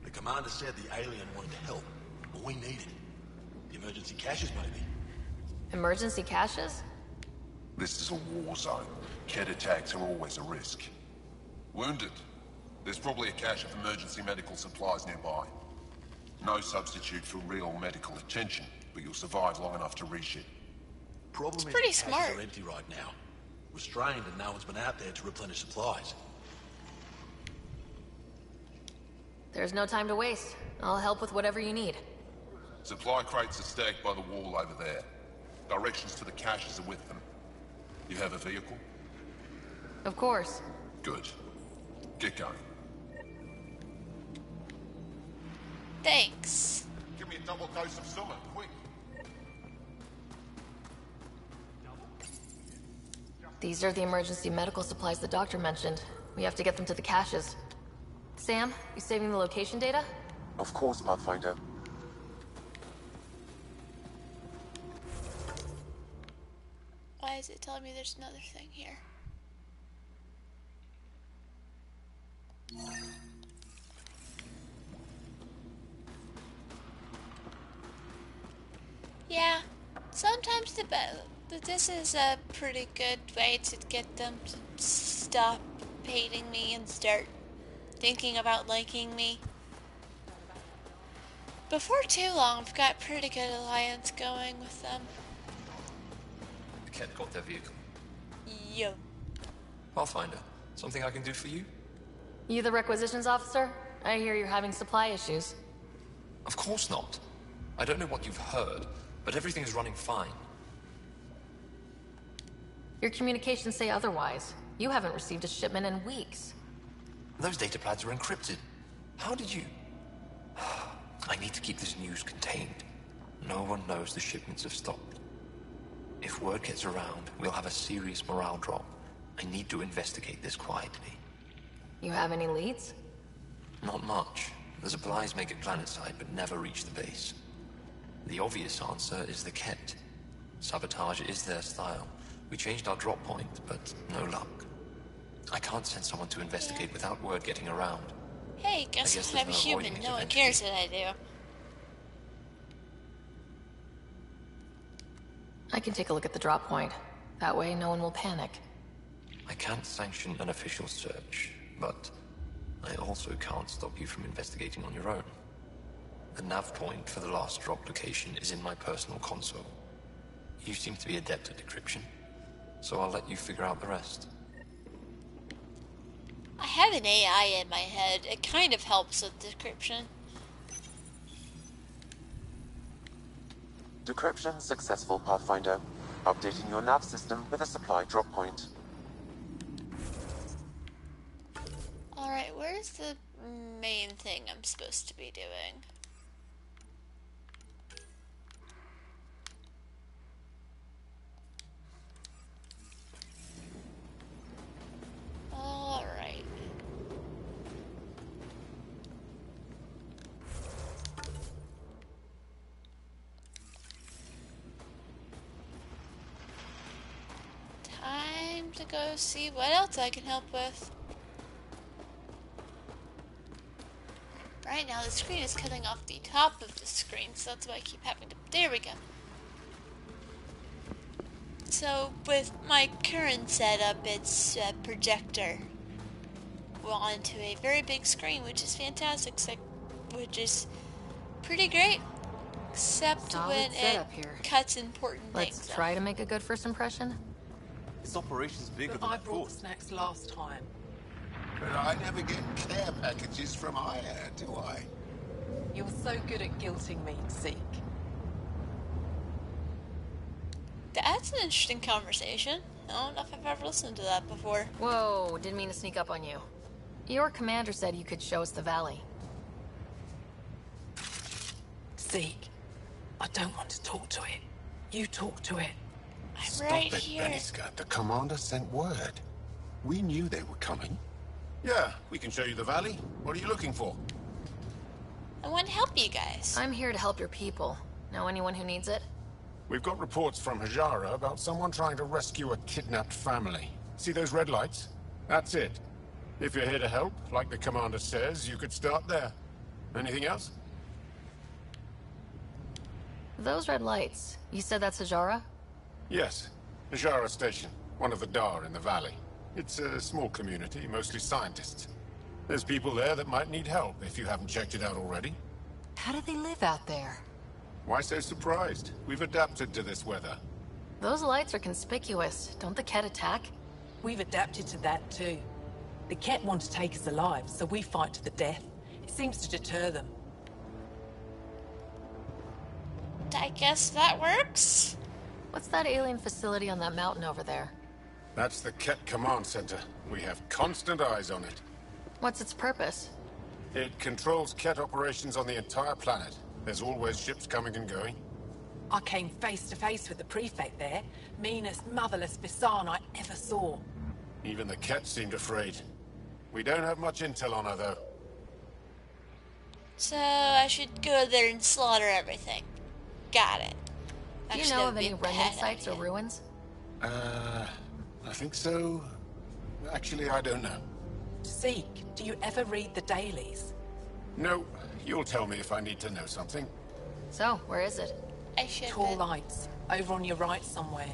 The commander said the alien wanted to help, but we need it. The emergency caches, maybe. Emergency caches? This is a war zone. Kett attacks are always a risk. Wounded? There's probably a cache of emergency medical supplies nearby. No substitute for real medical attention, but you'll survive long enough to reach it. Problem is pretty the caches smart. are empty right now. We're strained and no one's been out there to replenish supplies. There's no time to waste. I'll help with whatever you need. Supply crates are stacked by the wall over there. Directions to the caches are with them. You have a vehicle? Of course. Good. Get going. Thanks. Give me a double dose of Summer, quick. These are the emergency medical supplies the doctor mentioned. We have to get them to the caches. Sam, you saving the location data? Of course, Pathfinder. Why is it telling me there's another thing here? Yeah, sometimes this is a pretty good way to get them to stop hating me and start thinking about liking me. Before too long, I've got a pretty good alliance going with them. The Kett got their vehicle. Yo. Pathfinder, something I can do for you? You the requisitions officer? I hear you're having supply issues. Of course not. I don't know what you've heard, but everything is running fine. Your communications say otherwise. You haven't received a shipment in weeks. Those data pads are encrypted. How did you... I need to keep this news contained. No one knows the shipments have stopped. If word gets around, we'll have a serious morale drop. I need to investigate this quietly. You have any leads? Not much. The supplies make it planetside, but never reach the base. The obvious answer is the Kett. Sabotage is their style. We changed our drop point, but no luck. I can't send someone to investigate without word getting around. Hey, guess guess what? I'm there's no human. avoiding it No one eventually. cares that I do. I can take a look at the drop point. That way, no one will panic. I can't sanction an official search, but I also can't stop you from investigating on your own. The nav point for the last drop location is in my personal console. You seem to be adept at decryption, so I'll let you figure out the rest. I have an AI in my head. It kind of helps with decryption. Decryption successful, Pathfinder. Updating your nav system with a supply drop point. Alright, where's the main thing I'm supposed to be doing? Alright. Time to go see what else I can help with. Right now the screen is cutting off the top of the screen, so that's why I keep having to... There we go. So with my current setup, it's a projector onto a very big screen, which is fantastic, which is pretty great, except Solid when it here. cuts important things. Let's try to make a good first impression. This operation's bigger than I I brought thought. snacks last time. But I never get care packages from Aya, do I? You're so good at guilting me, Zeke. That's an interesting conversation. I don't know if I've ever listened to that before. Whoa, didn't mean to sneak up on you. Your commander said you could show us the valley. Zeke, I don't want to talk to it. You talk to it. I'm Stop right it, here. Beniska. The commander sent word. We knew they were coming. Yeah, we can show you the valley. What are you looking for? I want to help you guys. I'm here to help your people. Know anyone who needs it? We've got reports from Angara about someone trying to rescue a kidnapped family. See those red lights? That's it. If you're here to help, like the commander says, you could start there. Anything else? Those red lights. You said that's Ajara? Yes. Angara Station, one of the Dar in the valley. It's a small community, mostly scientists. There's people there that might need help, if you haven't checked it out already. How do they live out there? Why so surprised? We've adapted to this weather. Those lights are conspicuous. Don't the Kett attack? We've adapted to that too. The Kett want to take us alive, so we fight to the death. It seems to deter them. I guess that works. What's that alien facility on that mountain over there? That's the Kett Command Center. We have constant eyes on it. What's its purpose? It controls Kett operations on the entire planet. There's always ships coming and going. I came face to face with the prefect there. Meanest, motherless Visan I ever saw. Even the Kett seemed afraid. We don't have much intel on her, though. So I should go there and slaughter everything. Got it. Do you Actually, know that of would be any a remnant bad sites or idea. ruins? I think so. Actually, I don't know. Zeke, do you ever read the dailies? No, you'll tell me if I need to know something. So, where is it? I should. Tall lights, over on your right somewhere.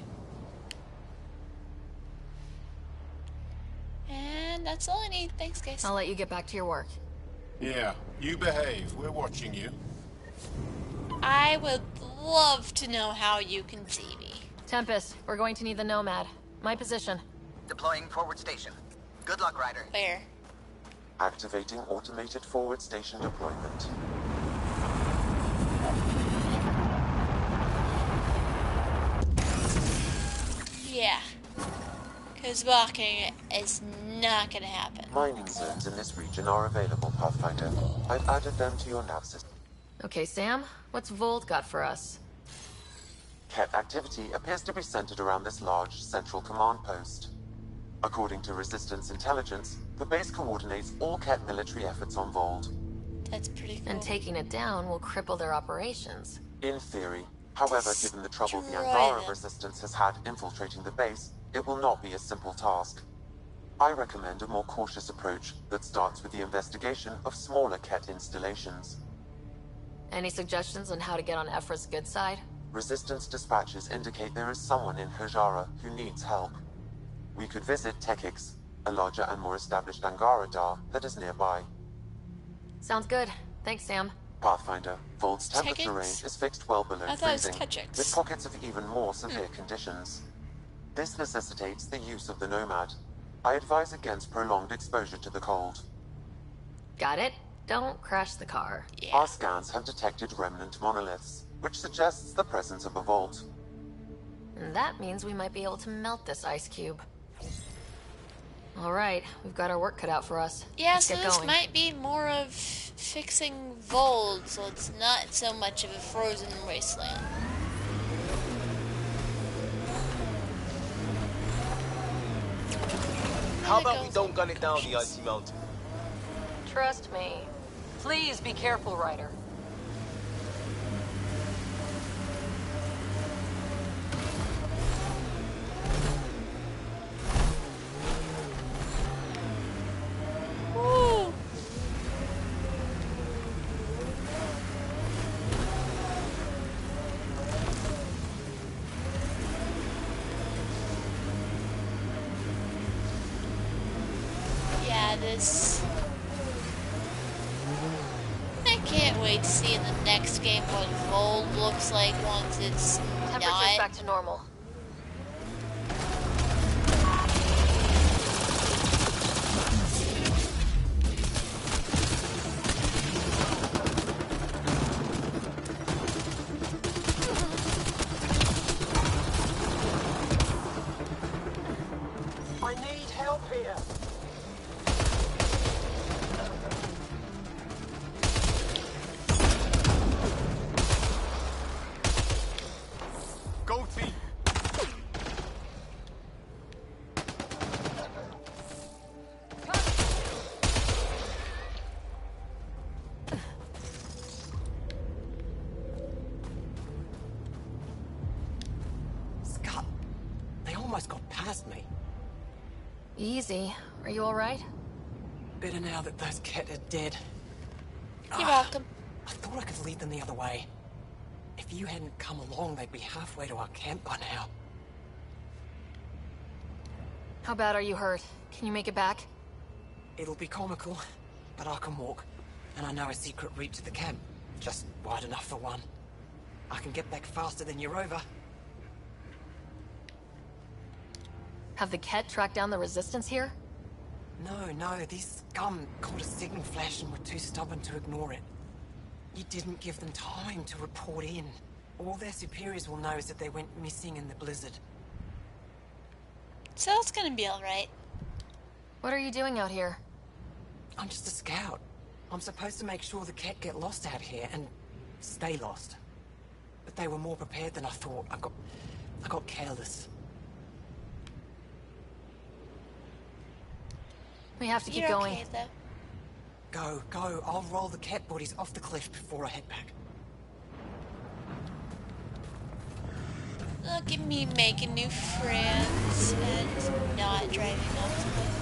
And that's all I need. Thanks, guys. I'll let you get back to your work. Yeah, you behave. We're watching you. I would love to know how you can see me. Tempest, we're going to need the Nomad. My position. Deploying forward station. Good luck, Ryder. Where? Activating automated forward station deployment. Yeah. Because walking is not gonna happen. Mining zones in this region are available, Pathfinder. I've added them to your nav system. Okay, Sam, what's Voeld got for us? Kett activity appears to be centered around this large central command post. According to Resistance intelligence, the base coordinates all Kett military efforts on Voeld. That's pretty cool. And taking it down will cripple their operations. In theory. However, given the trouble the Destroy Angara them. resistance has had infiltrating the base, it will not be a simple task. I recommend a more cautious approach that starts with the investigation of smaller Kett installations. Any suggestions on how to get on Ephra's good side? Resistance dispatches indicate there is someone in Hajara who needs help. We could visit Tekix, a larger and more established Angara that is nearby. Sounds good. Thanks, Sam. Pathfinder, Voeld's temperature Tekix? range is fixed well below I thought it was freezing, Tekix. with pockets of even more severe conditions. This necessitates the use of the Nomad. I advise against prolonged exposure to the cold. Got it. Don't crash the car. Our scans have detected remnant monoliths, which suggests the presence of a vault. And that means we might be able to melt this ice cube. All right, we've got our work cut out for us. Yeah, Let's so get this going. might be more of fixing Voeld, so it's not so much of a frozen wasteland. How about we don't gun it down the icy mountain? Trust me. Please be careful, Ryder. Woo! Yeah, this... I can't wait to see in the next game what Voeld looks like once it's Temperature's not. back to normal. I need help here. Go team! Scott, they almost got past me. Easy. Are you all right? Better now that those Kett are dead. You're welcome. I thought I could lead them the other way. If you hadn't come along, they'd be halfway to our camp by now. How bad are you hurt? Can you make it back? It'll be comical, but I can walk. And I know a secret route to the camp. Just wide enough for one. I can get back faster than your rover. Have the Kett tracked down the resistance here? No, these scum caught a signal flash and were too stubborn to ignore it. You didn't give them time to report in. All their superiors will know is that they went missing in the blizzard. So it's gonna be alright. What are you doing out here? I'm just a scout. I'm supposed to make sure the Kett get lost out here and stay lost. But they were more prepared than I thought. I got careless. We have to keep You're going. okay, though. Go. I'll roll the Kett bodies off the cliff before I head back. Look at me making new friends and not driving off the cliff.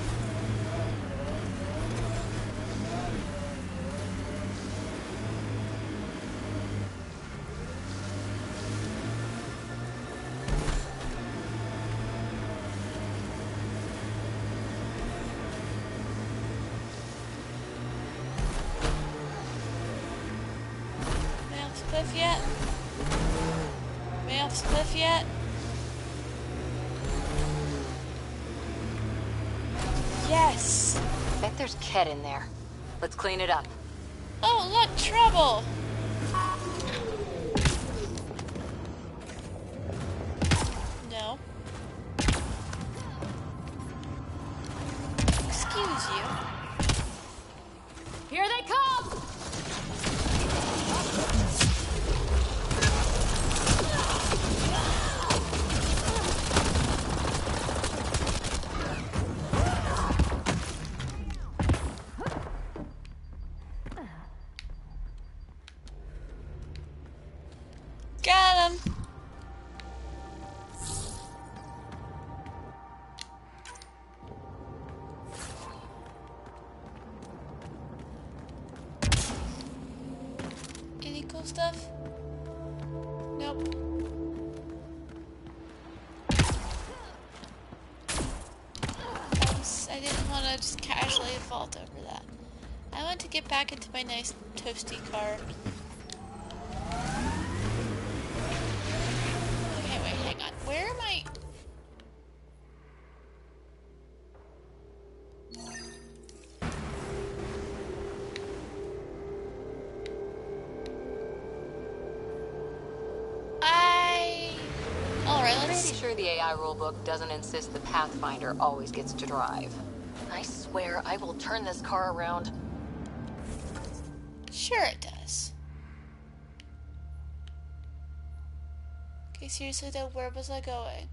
Cliff yet? Am I off the cliff yet? Yes! Bet there's Kett in there. Let's clean it up. Oh, look, trouble! No. Excuse you. Here they come! Got him! Any cool stuff? Nope. to get back into my nice toasty car. Okay, wait, hang on. Where am I? Pretty sure the AI rulebook doesn't insist the Pathfinder always gets to drive. I swear I will turn this car around. Sure it does. Okay, seriously though, where was I going?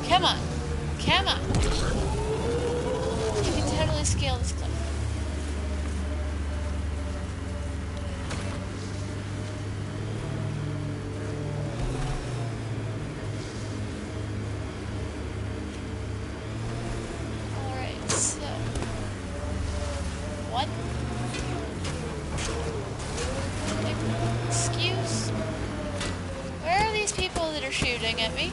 Come on. Come on. You can totally scale this cliff. Alright, so... What? Excuse? Where are these people that are shooting at me?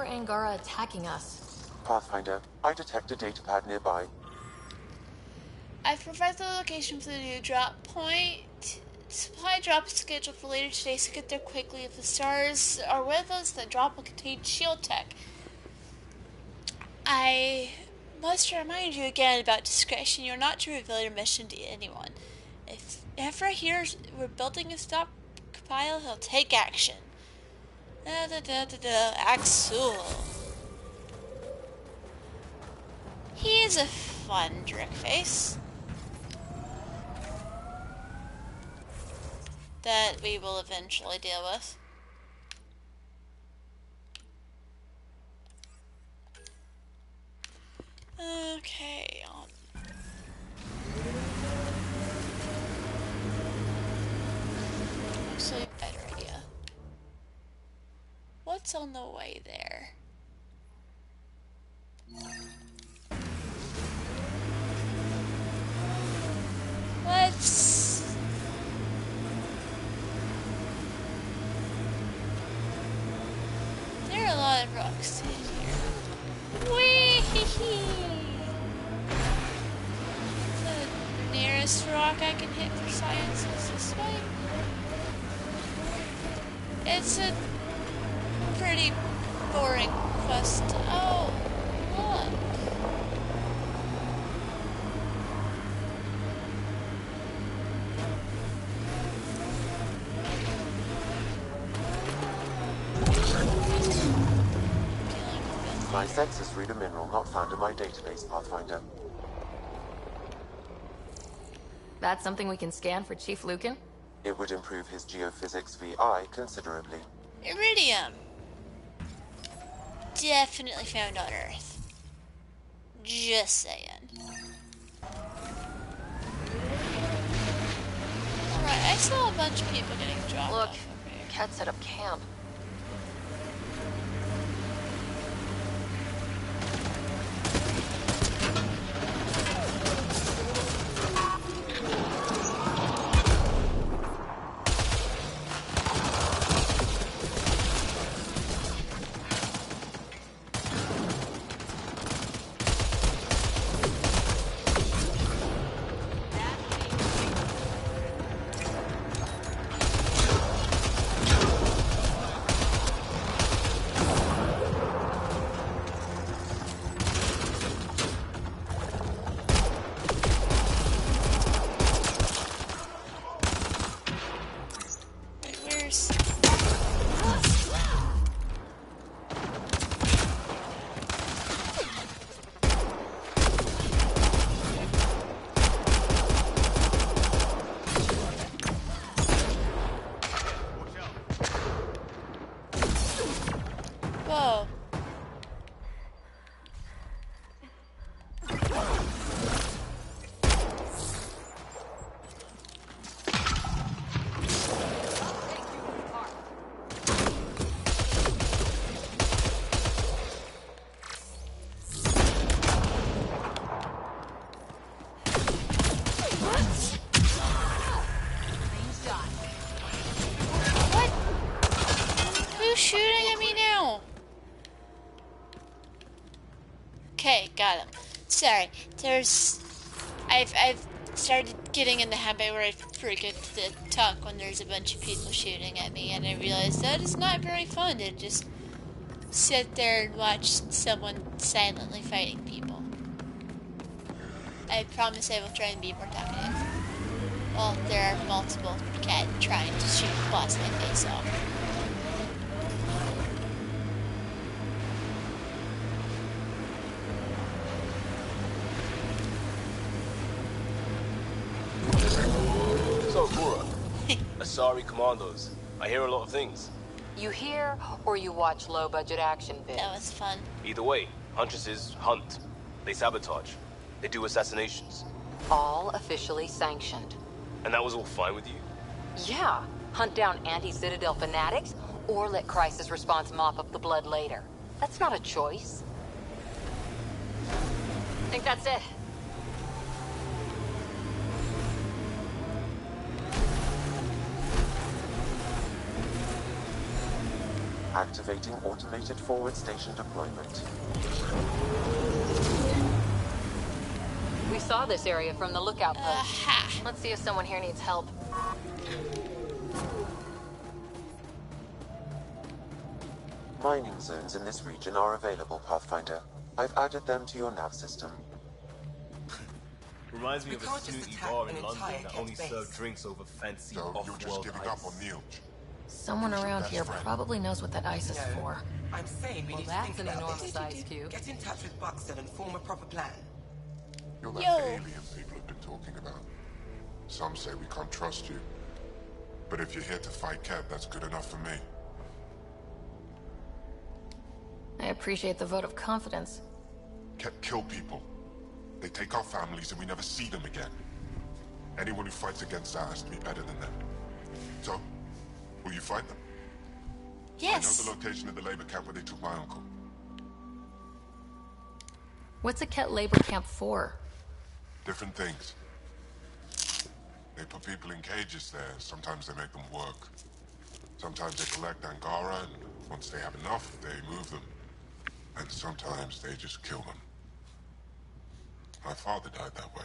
Angara attacking us? Pathfinder, I detect a datapad nearby. I've provided the location for the new drop point. Supply drop is scheduled for later today, so get there quickly. If the stars are with us, the drop will contain shield tech. I must remind you again about discretion. You're not to reveal your mission to anyone. If ever hears we're building a stockpile, he'll take action. Axel. He's a fun drickface that we will eventually deal with. Okay, actually, better idea. What's on the way there? Let's... There are a lot of rocks in here. Whee! The nearest rock I can hit for science is this way. It's a pretty boring quest. Oh, look. My sensors read a mineral not found in my database, Pathfinder. That's something we can scan for Chief Lucan? It would improve his geophysics VI considerably. Iridium. Definitely found on Earth. Just saying. Alright, I saw a bunch of people getting dropped Look, off over here. Kett set up camp. What? Who's shooting at me now? Okay, got him. Sorry, I've started getting in the habit where I forget to talk when there's a bunch of people shooting at me, and I realize that is not very fun to just sit there and watch someone silently fighting people. I promise I will try and be more talkative. Well, there are multiple Kett trying to shoot blast my face off. So, Cora, Asari Commandos. I hear a lot of things. You hear or you watch low-budget action vids? That was fun. Either way, Huntresses hunt. They sabotage. They do assassinations. All officially sanctioned. And that was all fine with you? Yeah. Hunt down anti-Citadel fanatics, or let crisis response mop up the blood later. That's not a choice. Think that's it. Activating automated forward station deployment. We saw this area from the lookout post. Let's see if someone here needs help. Mining zones in this region are available, Pathfinder. I've added them to your nav system. Reminds me of a can't just snooty attack bar an in London entire that Kett only base. served drinks over fancy So you're just off-world giving ice. up on Neil? Someone around here probably knows what that ice is No, for. I'm saying we Well, need to that's think an about enormous this. ice cube. Get in touch with Buxton and form a proper plan. You're that Yo. alien people have been talking about. Some say we can't trust you. But if you're here to fight Kett, that's good enough for me. I appreciate the vote of confidence. Kett kill people. They take our families and we never see them again. Anyone who fights against that has to be better than them. So, will you fight them? Yes. I know the location of the labor camp where they took my uncle. What's a Kett labor camp for? Different things. They put people in cages there. Sometimes they make them work. Sometimes they collect Angara, and once they have enough, they move them. And sometimes they just kill them. My father died that way.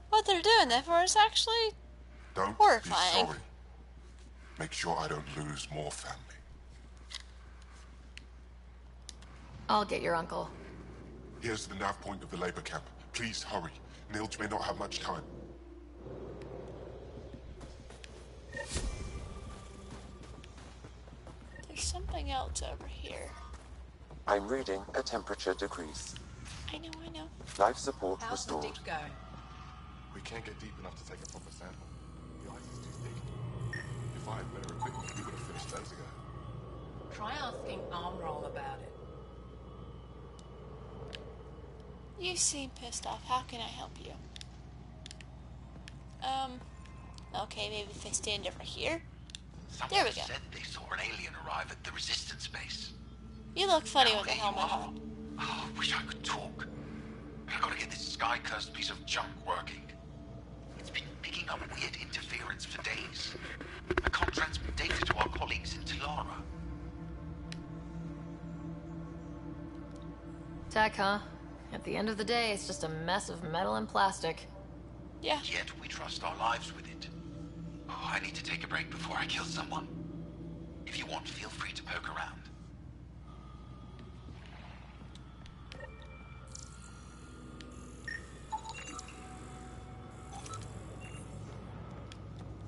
What they're doing that for is actually Don't horrifying. be sorry. Make sure I don't lose more family. I'll get your uncle. Here's the nav point of the labor camp. Please hurry. Nilj may not have much time. There's something else over here. I'm reading a temperature decrease. I know. Life support How's the restored. dig going? We can't get deep enough to take a proper sample. The ice is too thick. If I had better equipment, we would have finished days ago. Try asking Armroll about it. You seem pissed off. How can I help you? Okay, maybe if I stand over here. There we go. Said they saw an alien arrive at the resistance base. You look funny Now with a there you helmet are. on. Oh, wish I could talk. But I gotta get this sky-cursed piece of junk working. It's been picking up weird interference for days. I can't transmit data to our colleagues in Talara. Tech, huh? At the end of the day, it's just a mess of metal and plastic. Yeah. Yet we trust our lives with it. Oh, I need to take a break before I kill someone. If you want, feel free to poke around.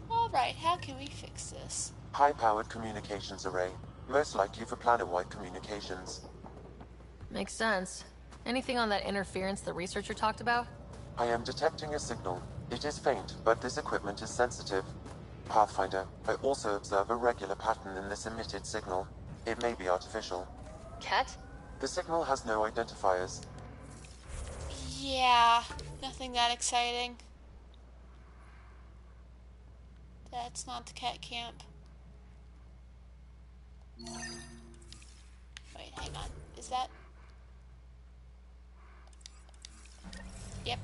Alright, how can we fix this? High-powered communications array. Most likely for planet-wide communications. Makes sense. Anything on that interference the researcher talked about? I am detecting a signal. It is faint, but this equipment is sensitive. Pathfinder, I also observe a regular pattern in this emitted signal. It may be artificial. Kett? The signal has no identifiers. Yeah, nothing that exciting. That's not the Kett camp. Wait, hang on. Is that? Yep.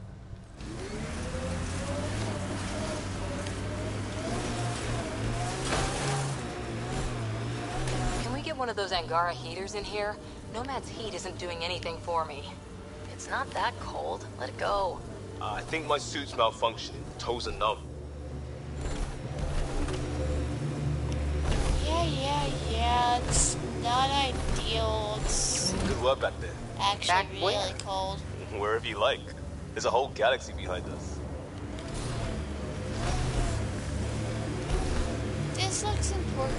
get one of those Angara heaters in here? Nomad's heat isn't doing anything for me. It's not that cold. Let it go. I think my suit's malfunctioning. Toes are numb. Yeah. It's not ideal. It's Good work back there. actually really cold. Wherever you like. There's a whole galaxy behind us. This looks important.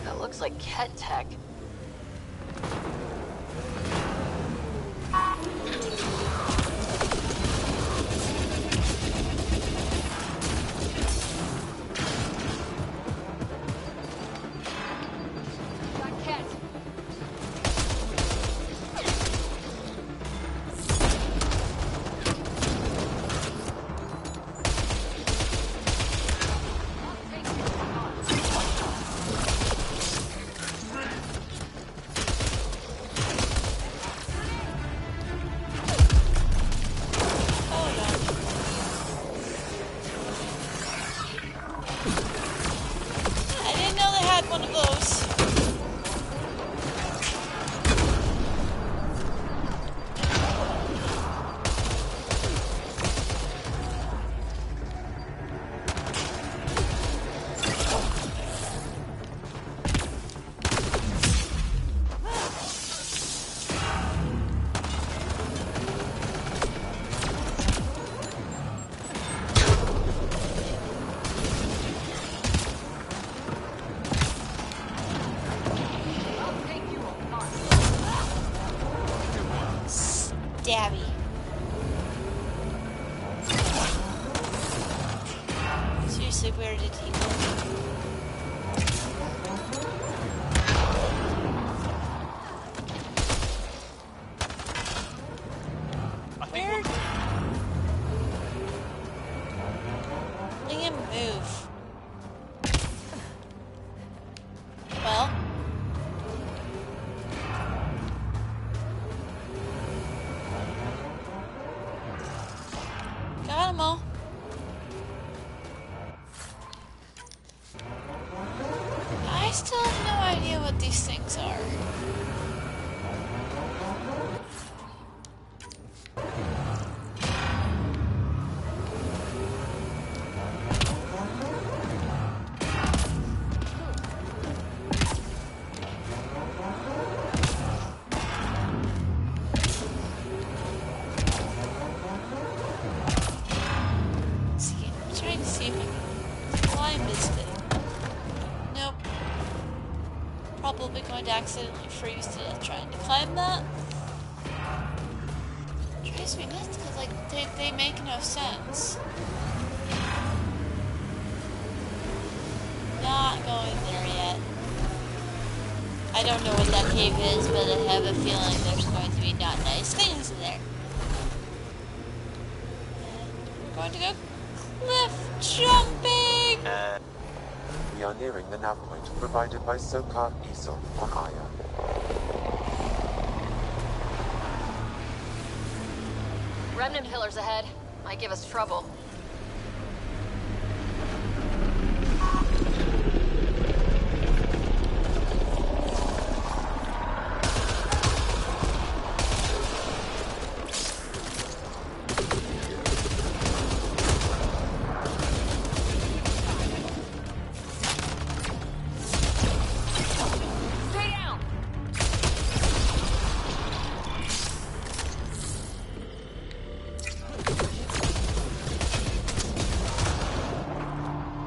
That looks like Kett tech. Dabby. Seriously, where did he go? Where? Liam, move. Well. Got 'em all. I still have no idea what these things are. Probably going to accidentally freeze to death trying to climb that. It drives me nuts because like they make no sense. Not going there yet. I don't know what that cave is, but I have a feeling there's going to be not nice things in there. And we're going to go cliff jumping! We are nearing the nav point provided by Sokar Isol on Aya. Remnant pillars ahead. Might give us trouble.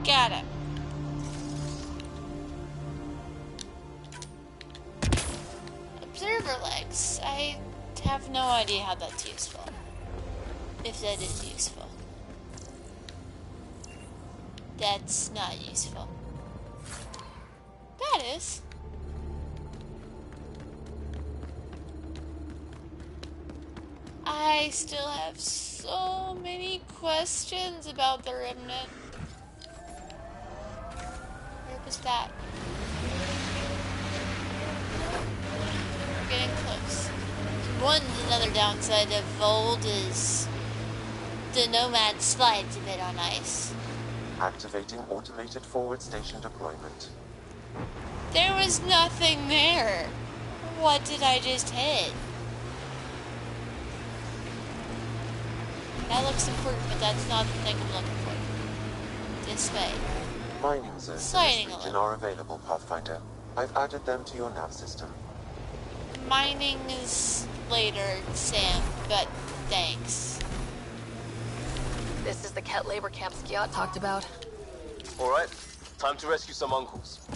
Got it. Observer legs. I have no idea how that's useful. If that is useful. That's not useful. That is. I still have so many questions about the Remnant. Where was that? We're getting close. Another downside of Voeld is the Nomad slides a bit on ice. Activating automated forward station deployment. There was nothing there. What did I just hit? That looks important, but that's not the thing I'm looking for. This way. Mining zones Sliding in a this region little. are available, Pathfinder. I've added them to your nav system. Mining is later, Sam, but thanks. This is the Kett labor camp Skiot talked about. Alright, time to rescue some uncles.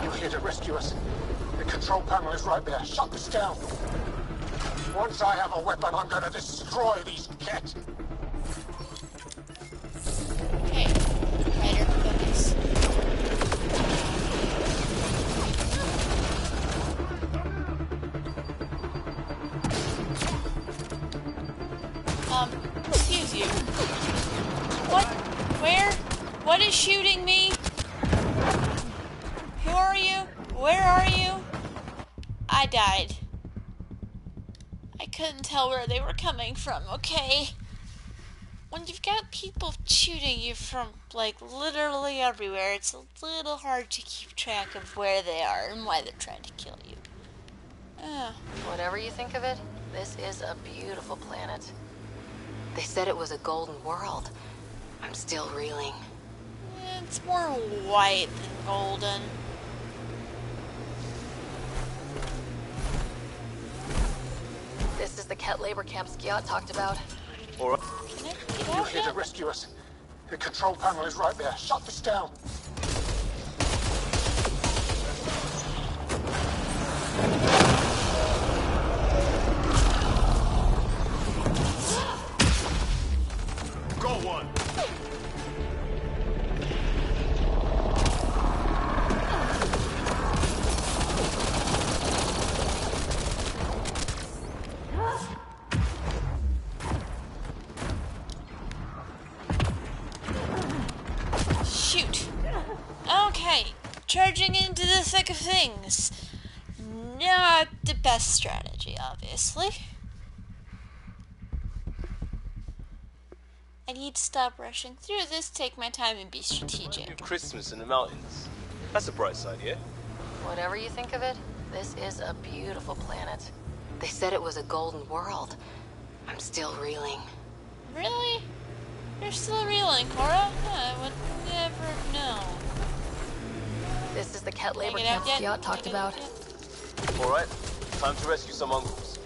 You here to rescue us? The control panel is right there. Shut this down. Once I have a weapon, I'm gonna destroy these Kett. Okay. Rider, focus. Excuse you. What? Where? What is shooting me? Who are you? Where are you? I died. I couldn't tell where they were coming from, okay? When you've got people shooting you from, like, literally everywhere, it's a little hard to keep track of where they are and why they're trying to kill you. Whatever you think of it, this is a beautiful planet. They said it was a golden world. I'm still reeling. It's more white than golden. This is the Kett labor camp Skiot talked about. Alright. You here to rescue us? The control panel is right there. Shut this down. Go one. Shoot. Okay, charging into the thick of things. Not the best strategy, obviously. I need to stop rushing through this, take my time, and be strategic. Christmas in the mountains. That's a bright side, yeah? Whatever you think of it, this is a beautiful planet. They said it was a golden world. I'm still reeling. Really? You're still reeling, Cora? I would never know. This is the Kett labor Take it out camp yet? Skiot talked Take it out about. yet? Alright, time to rescue some uncles.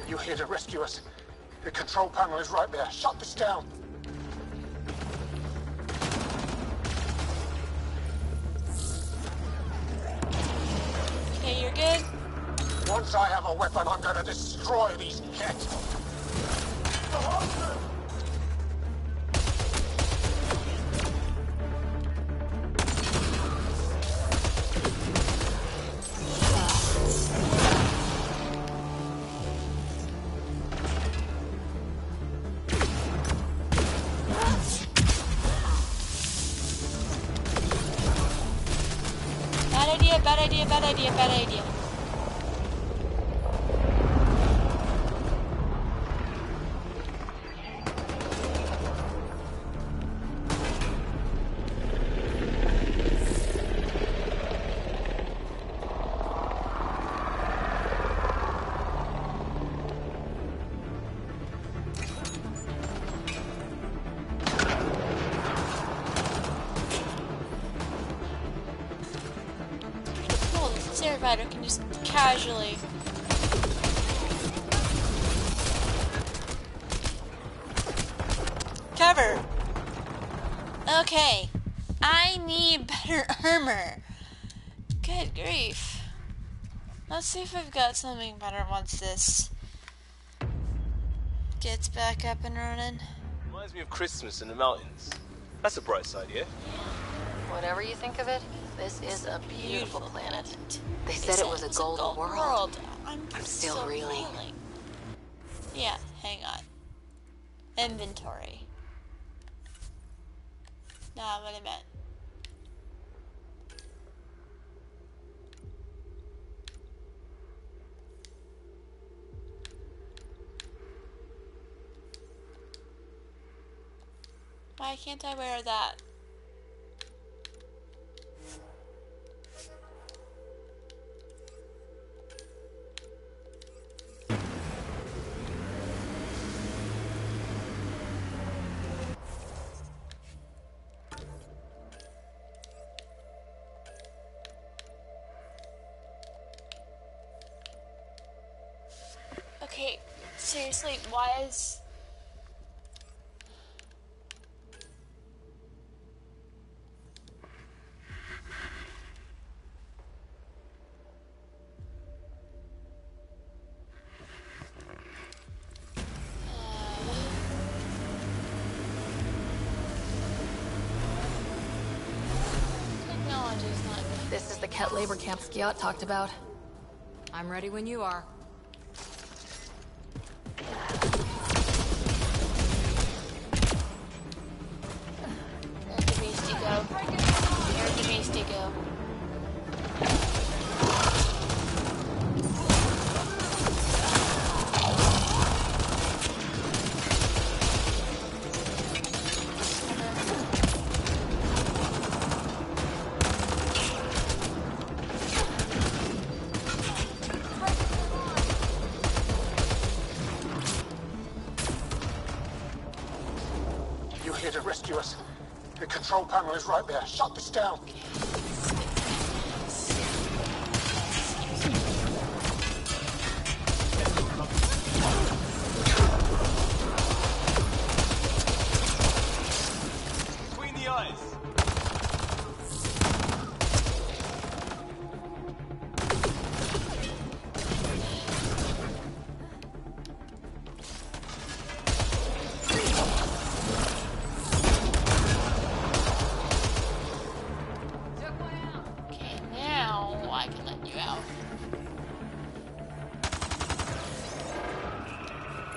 You here to rescue us? The control panel is right there. Shut this down. Okay, you're good? Once I have a weapon, I'm gonna destroy these Kett. Bad idea, bad idea, bad idea, bad idea. Cool, this air rider can just casually. Cover! Okay. I need better armor. Good grief. Let's see if I've got something better once this gets back up and running. Reminds me of Christmas in the mountains. That's a bright side, yeah? Whatever you think of it, this is a beautiful planet. They said it was a golden world. I'm still reeling. Yeah, hang on. Inventory. Not what I meant. Why can't I wear that? Okay, seriously, why is... This is the Kett labor camp Skiot talked about. I'm ready when you are. Where'd the beastie go? Where'd the beastie go? You here to rescue us? The control panel is right there. Shut this down. Between the eyes. Okay, now I can let you out.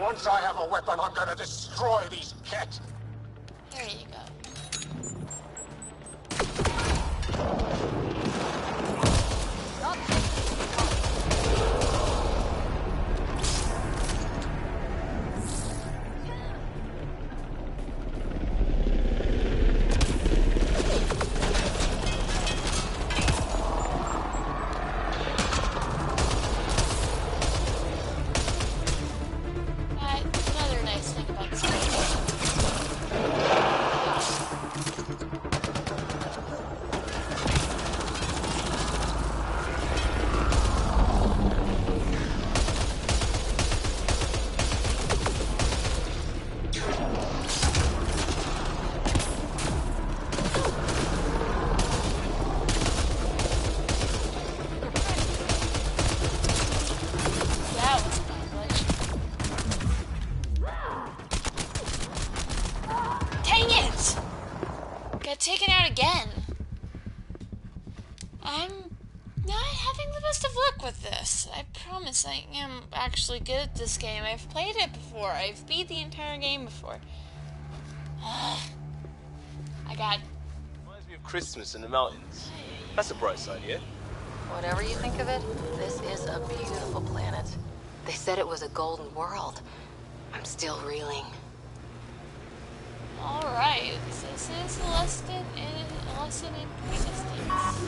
Once I have a weapon, I'm gonna destroy these Kett. There you go. Another nice thing about this game. That was dang it! Got taken out again. I'm not having the best of luck with this. I promise I am actually good at this game. I've played it before. I've beat the entire game before. I got... Reminds me of Christmas in the mountains. That's a bright side, yeah? Whatever you think of it, this is a beautiful planet. They said it was a golden world. I'm still reeling. Alright, this is a lesson in persistence.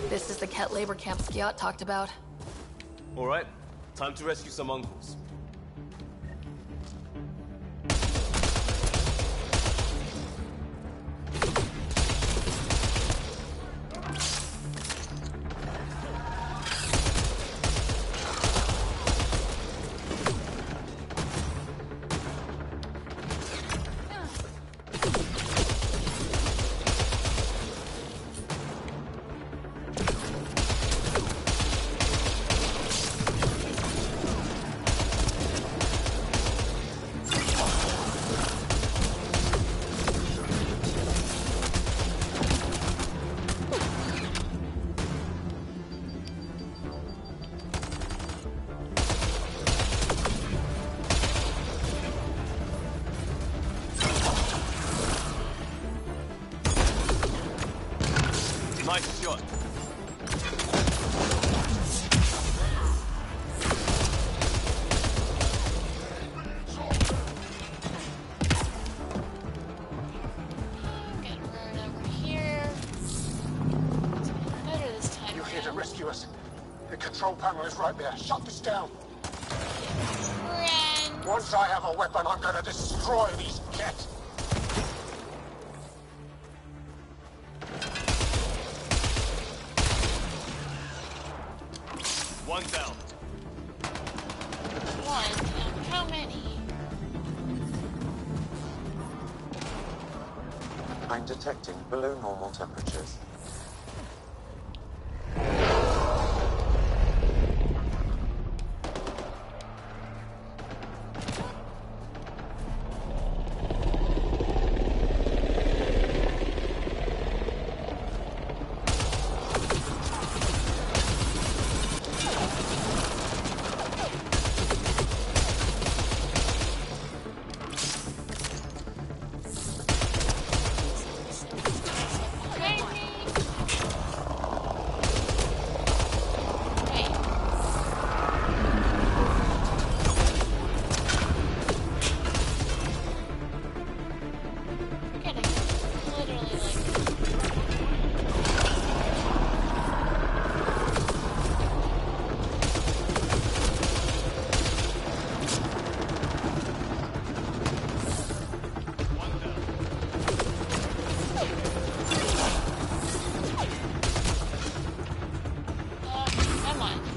This is the Kett labor camp Skiot talked about. Alright, time to rescue some uncles. Nice shot. Get run over here. It's better this time. You're here to rescue us. The control panel is right there. Shut this down. Friend. Once I have a weapon, I'm gonna destroy these Kett. One down. One? How many? I'm detecting below normal temperatures.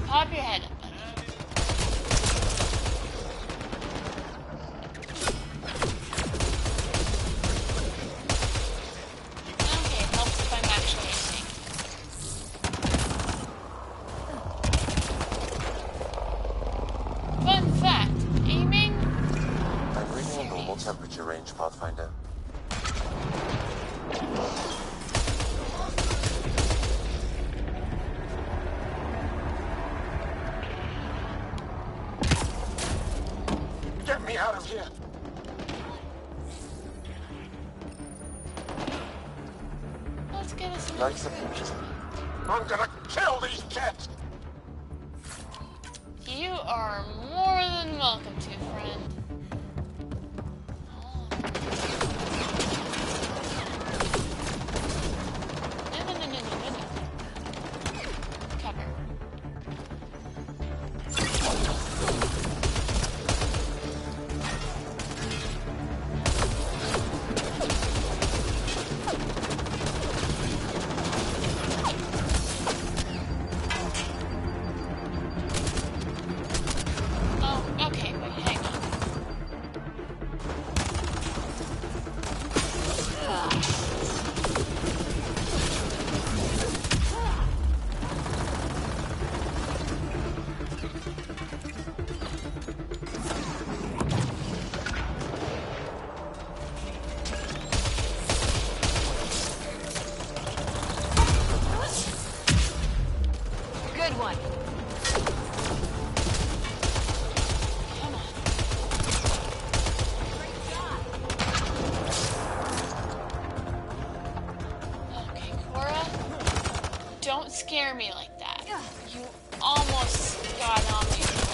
Pop your head up. Okay, it helps if I'm actually aiming. Fun fact, aiming... I'm reading a normal temperature range, Pathfinder. Get me out of here! Let's get us some... Life support. I'm gonna kill these Kett! You are more than welcome to, friend. No. Cover. Oh, okay, wait, hang on. Good one. Come on. Okay, Cora, don't scare me like that. You almost got on me with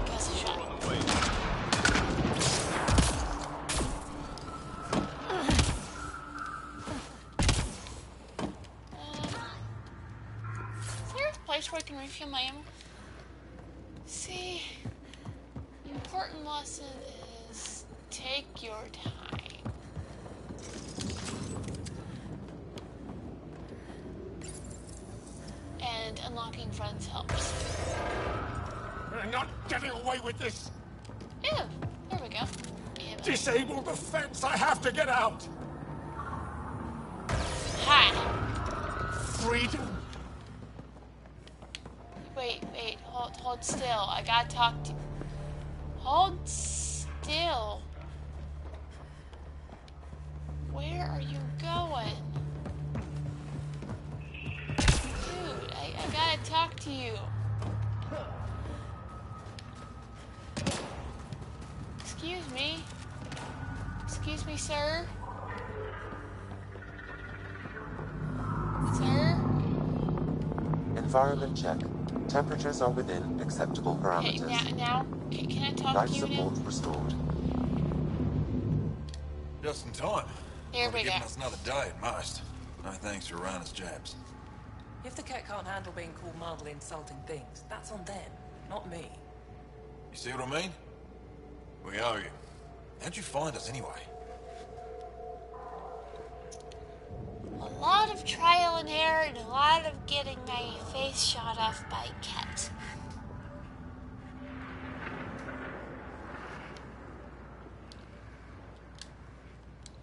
Guess a shot. Is there a place where I can refuel my ammo? See, the important lesson is take your time. And unlocking friends helps. You're not getting away with this! Ew, there we go. Disable the fence! I have to get out! Hi. Freedom! Wait, hold still. I gotta talk to you. Hold still. Where are you going? Dude, I gotta talk to you. Excuse me. Excuse me, sir. Environment check. Temperatures are within acceptable parameters. Okay, now, can I talk Life to you support now? restored. Just in time. There we go. Giving us another day at most. No thanks for Rana's jabs. If the Kett can't handle being called mildly insulting things, that's on them, not me. You see what I mean? We owe you. How'd you find us anyway? A lot of trial and error and a lot of getting my face shot off by Kett.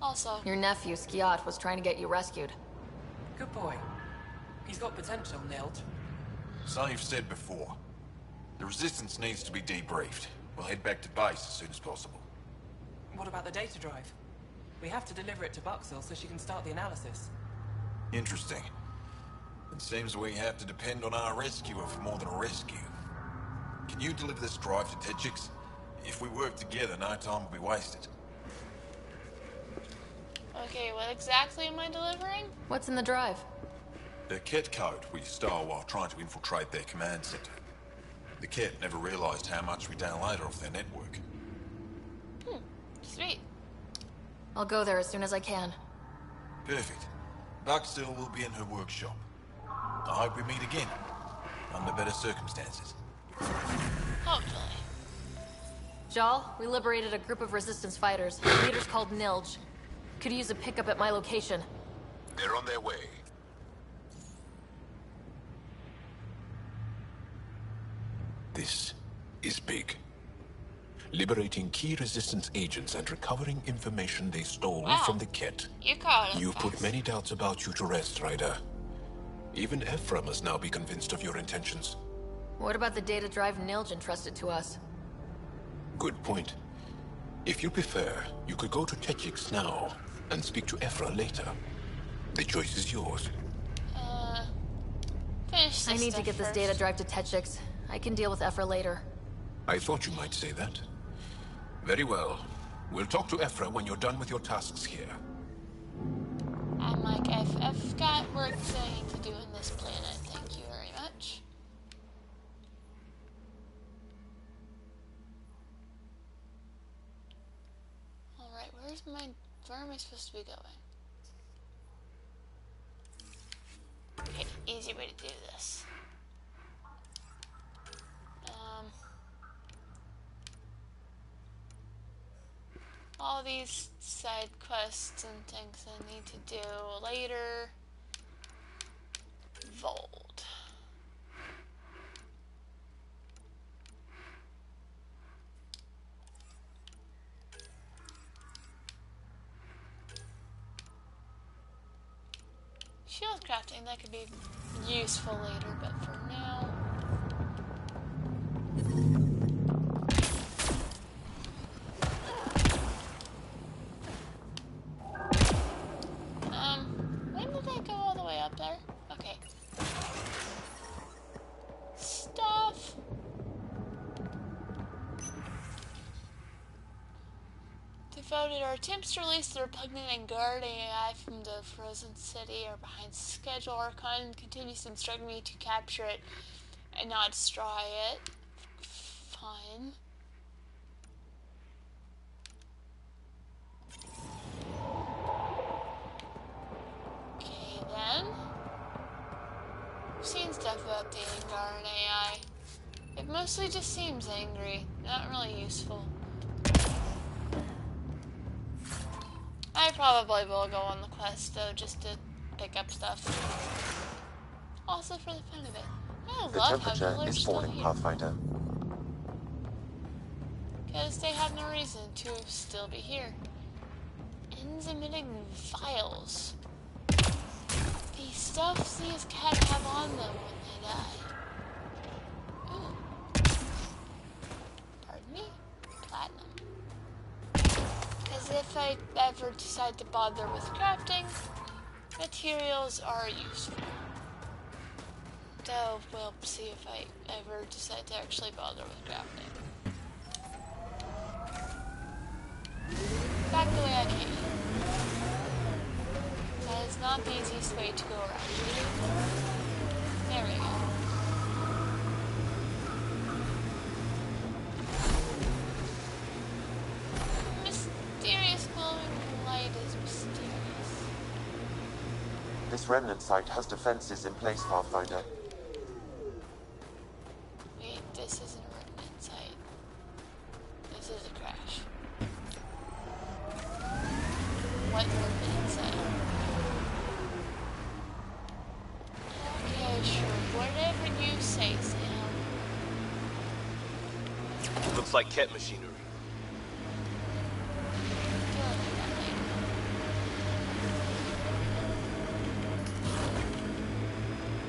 Also, your nephew, Skiat, was trying to get you rescued. Good boy. He's got potential, Nilt. So you've said before. The Resistance needs to be debriefed. We'll head back to base as soon as possible. What about the data drive? We have to deliver it to Buxell so she can start the analysis. Interesting. It seems we have to depend on our rescuer for more than a rescue. Can you deliver this drive to Tetchix? If we work together, no time will be wasted. okay, what exactly am I delivering? What's in the drive? The Kett code we stole while trying to infiltrate their command center. The Kett never realized how much we downloaded off their network. Sweet. I'll go there as soon as I can. Perfect. Buxell will be in her workshop. I hope we meet again, under better circumstances. Hopefully. Jal, we liberated a group of Resistance fighters. Leader's called Nilj. Could use a pickup at my location. They're on their way. This is big. Liberating key Resistance agents and recovering information they stole from the Kett. You caught him. You've put many doubts about you to rest, Ryder. Even Ephra must now be convinced of your intentions. What about the data drive Nilj entrusted to us? Good point. If you prefer, you could go to Tetchix now and speak to Ephra later. The choice is yours. Finish this I need to stuff get this first. data drive to Tetchix. I can deal with Ephra later. I thought you might say that. Very well. We'll talk to Ephra when you're done with your tasks here. I'm like, I've got work that I need to do on this planet. Thank you very much. Alright, where am I supposed to be going? Okay, easy way to do this. All these side quests and things I need to do later. Voeld. Shield crafting, that could be useful later, but for now... when did I go all the way up there? Okay. Stuff. Devoted, our attempts to release the repugnant Angara AI from the frozen city are behind schedule. Our con continues to instruct me to capture it and not destroy it. Fine. Okay, then. I've seen stuff about the Angara AI. It mostly just seems angry, not really useful. I probably will go on the quest though, just to pick up stuff. Also for the fun of it. I The love how temperature people are is still falling, here. Pathfinder. Because they have no reason to still be here. Ends emitting vials. The stuff these cats have on them when they die. Ooh. Pardon me? Platinum. Because if I ever decide to bother with crafting, materials are useful. Though, we'll see if I ever decide to actually bother with crafting. Back the way I came. That is not the easiest way to go around. There we go. This remnant site has defenses in place, Pathfinder. Wait, this isn't a remnant site. This is a crash. What remnant site? Okay, sure. Whatever you say, Sam. Looks like Kett machinery.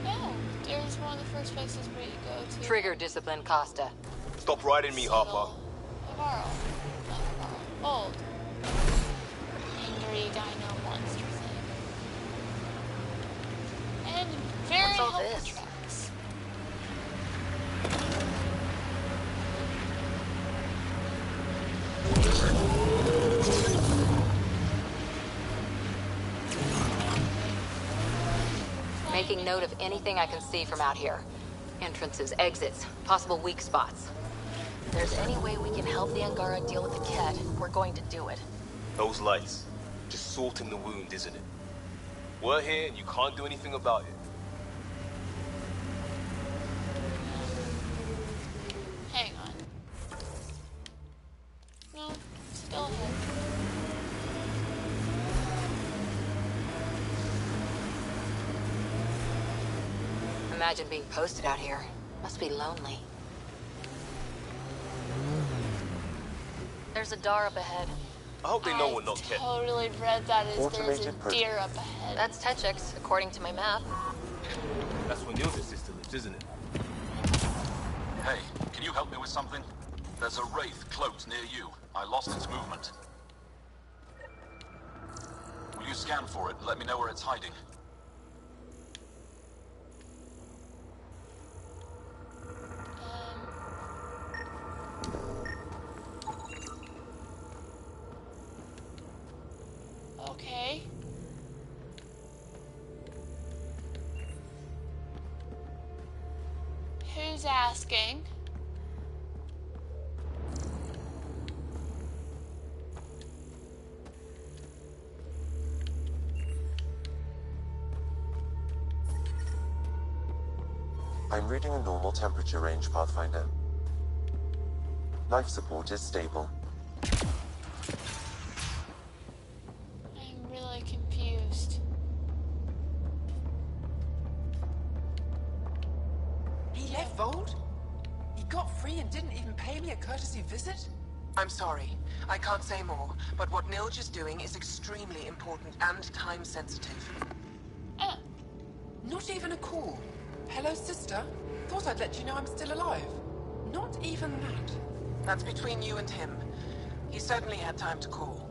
Oh, there's one of the first places where you go to. Trigger discipline, Costa. Stop riding me, Harper. Varl. Not Varl. Voeld. Angry dino monster thing. And very What's all helpful this? tracks. Making note of anything I can see from out here. Entrances, exits, possible weak spots. If there's any way we can help the Angara deal with the Kett, we're going to do it. Those lights. Just sorting the wound, isn't it? We're here and you can't do anything about it. Hang on. No, still ahead. Imagine being posted out here. Must be lonely. There's a door up ahead. I hope they know we're not Kett. Totally read that as there's a Automated prison. deer up ahead. That's Tetchix, according to my map. That's where Neil's sister lives, isn't it? Hey, can you help me with something? There's a wraith cloaked near you. I lost its movement. Will you scan for it and let me know where it's hiding? Okay. Who's asking? I'm reading a normal temperature range, Pathfinder. Life support is stable. I'm really confused. He left Voeld? He got free and didn't even pay me a courtesy visit? I'm sorry. I can't say more, but what Nilge is doing is extremely important and time-sensitive. Not even a call. Hello, sister. Thought I'd let you know I'm still alive. Not even that. That's between you and him. He certainly had time to call.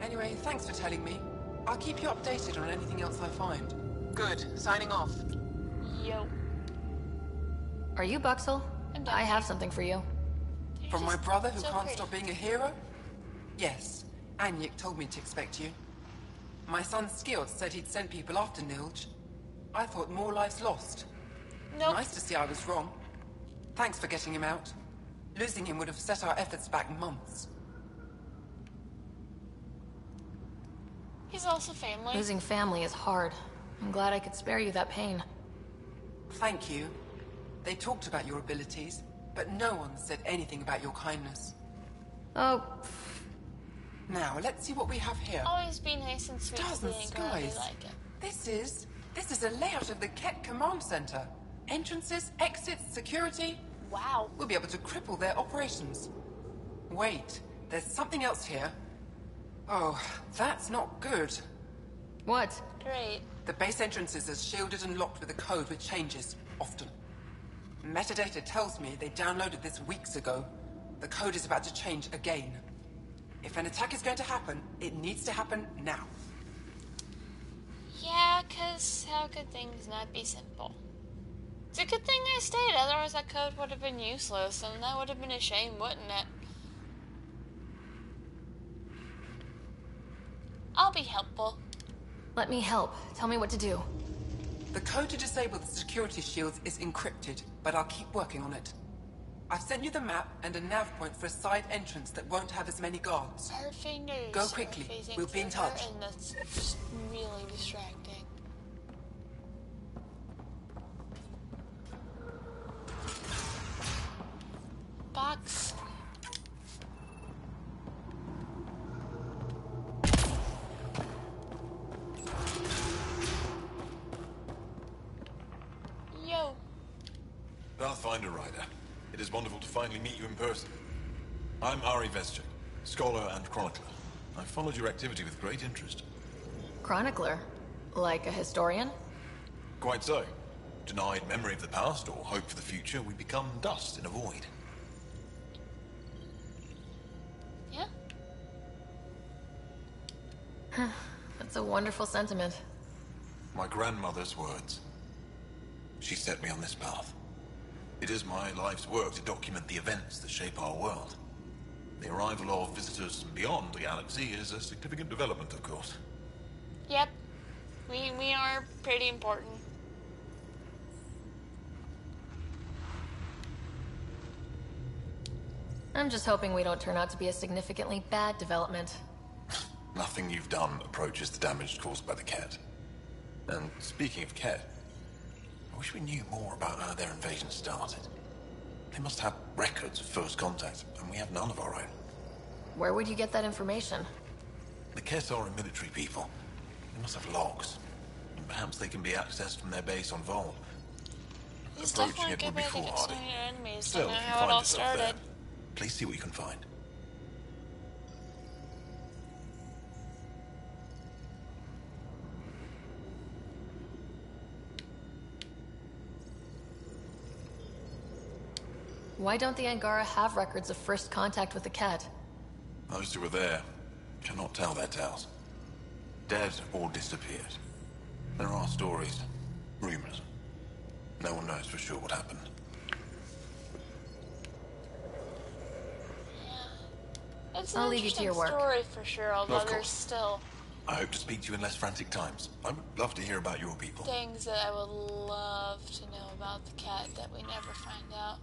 Anyway, thanks for telling me. I'll keep you updated on anything else I find. Good. Signing off. Yo. Are you Buxel? I have something for you. From my brother who so can't pretty. stop being a hero? Yes. Anyik told me to expect you. My son Skilled said he'd send people after Nilge. I thought more lives lost. Nope. Nice to see I was wrong. Thanks for getting him out. Losing him would have set our efforts back months. He's also family. Losing family is hard. I'm glad I could spare you that pain. Thank you. They talked about your abilities, but no one said anything about your kindness. Oh. Now, let's see what we have here. Always be nice and sweet Stars to and the Angara. They skies. like it. This is a layout of the Kett Command Center. Entrances, exits, security. Wow. We'll be able to cripple their operations. Wait, there's something else here. Oh, that's not good. What? Great. The base entrances are shielded and locked with a code which changes, often. Metadata tells me they downloaded this weeks ago. The code is about to change again. If an attack is going to happen, it needs to happen now. Yeah, cause how could things not be simple? It's a good thing I stayed, otherwise that code would have been useless, and that would have been a shame, wouldn't it? I'll be helpful. Let me help. Tell me what to do. The code to disable the security shields is encrypted, but I'll keep working on it. I've sent you the map and a nav point for a side entrance that won't have as many guards. Her fingers Go are quickly. facing We'll be in through her, touch. and that's just really distracting. box. Yo. Pathfinder Rider, it is wonderful to finally meet you in person. I'm Ari Vescher, scholar and chronicler. I followed your activity with great interest. Chronicler? Like a historian? Quite so. Denied memory of the past or hope for the future, we become dust in a void. Yeah. That's a wonderful sentiment. My grandmother's words. She set me on this path. It is my life's work to document the events that shape our world. The arrival of visitors from beyond the galaxy is a significant development, of course. Yep. We are pretty important. I'm just hoping we don't turn out to be a significantly bad development. Nothing you've done approaches the damage caused by the Kett. And speaking of Kett, I wish we knew more about how their invasion started. They must have records of first contact, and we have none of our own. Where would you get that information? The Kett are a military people. They must have logs. And perhaps they can be accessed from their base on Voeld. It's Approaching definitely a it good would be way to get to foolhardy. know your enemies. Still, Don't know if you how it find all yourself started. there, please see what you can find. Why don't the Angara have records of first contact with the Kett? Those who were there cannot tell their tales. Dead or disappeared. There are stories, rumors. No one knows for sure what happened. It's an I'll leave you to interesting your work. story for sure, although Of there's course. still I hope to speak to you in less frantic times. I would love to hear about your people. things that I would love to know about the Kett that we never find out.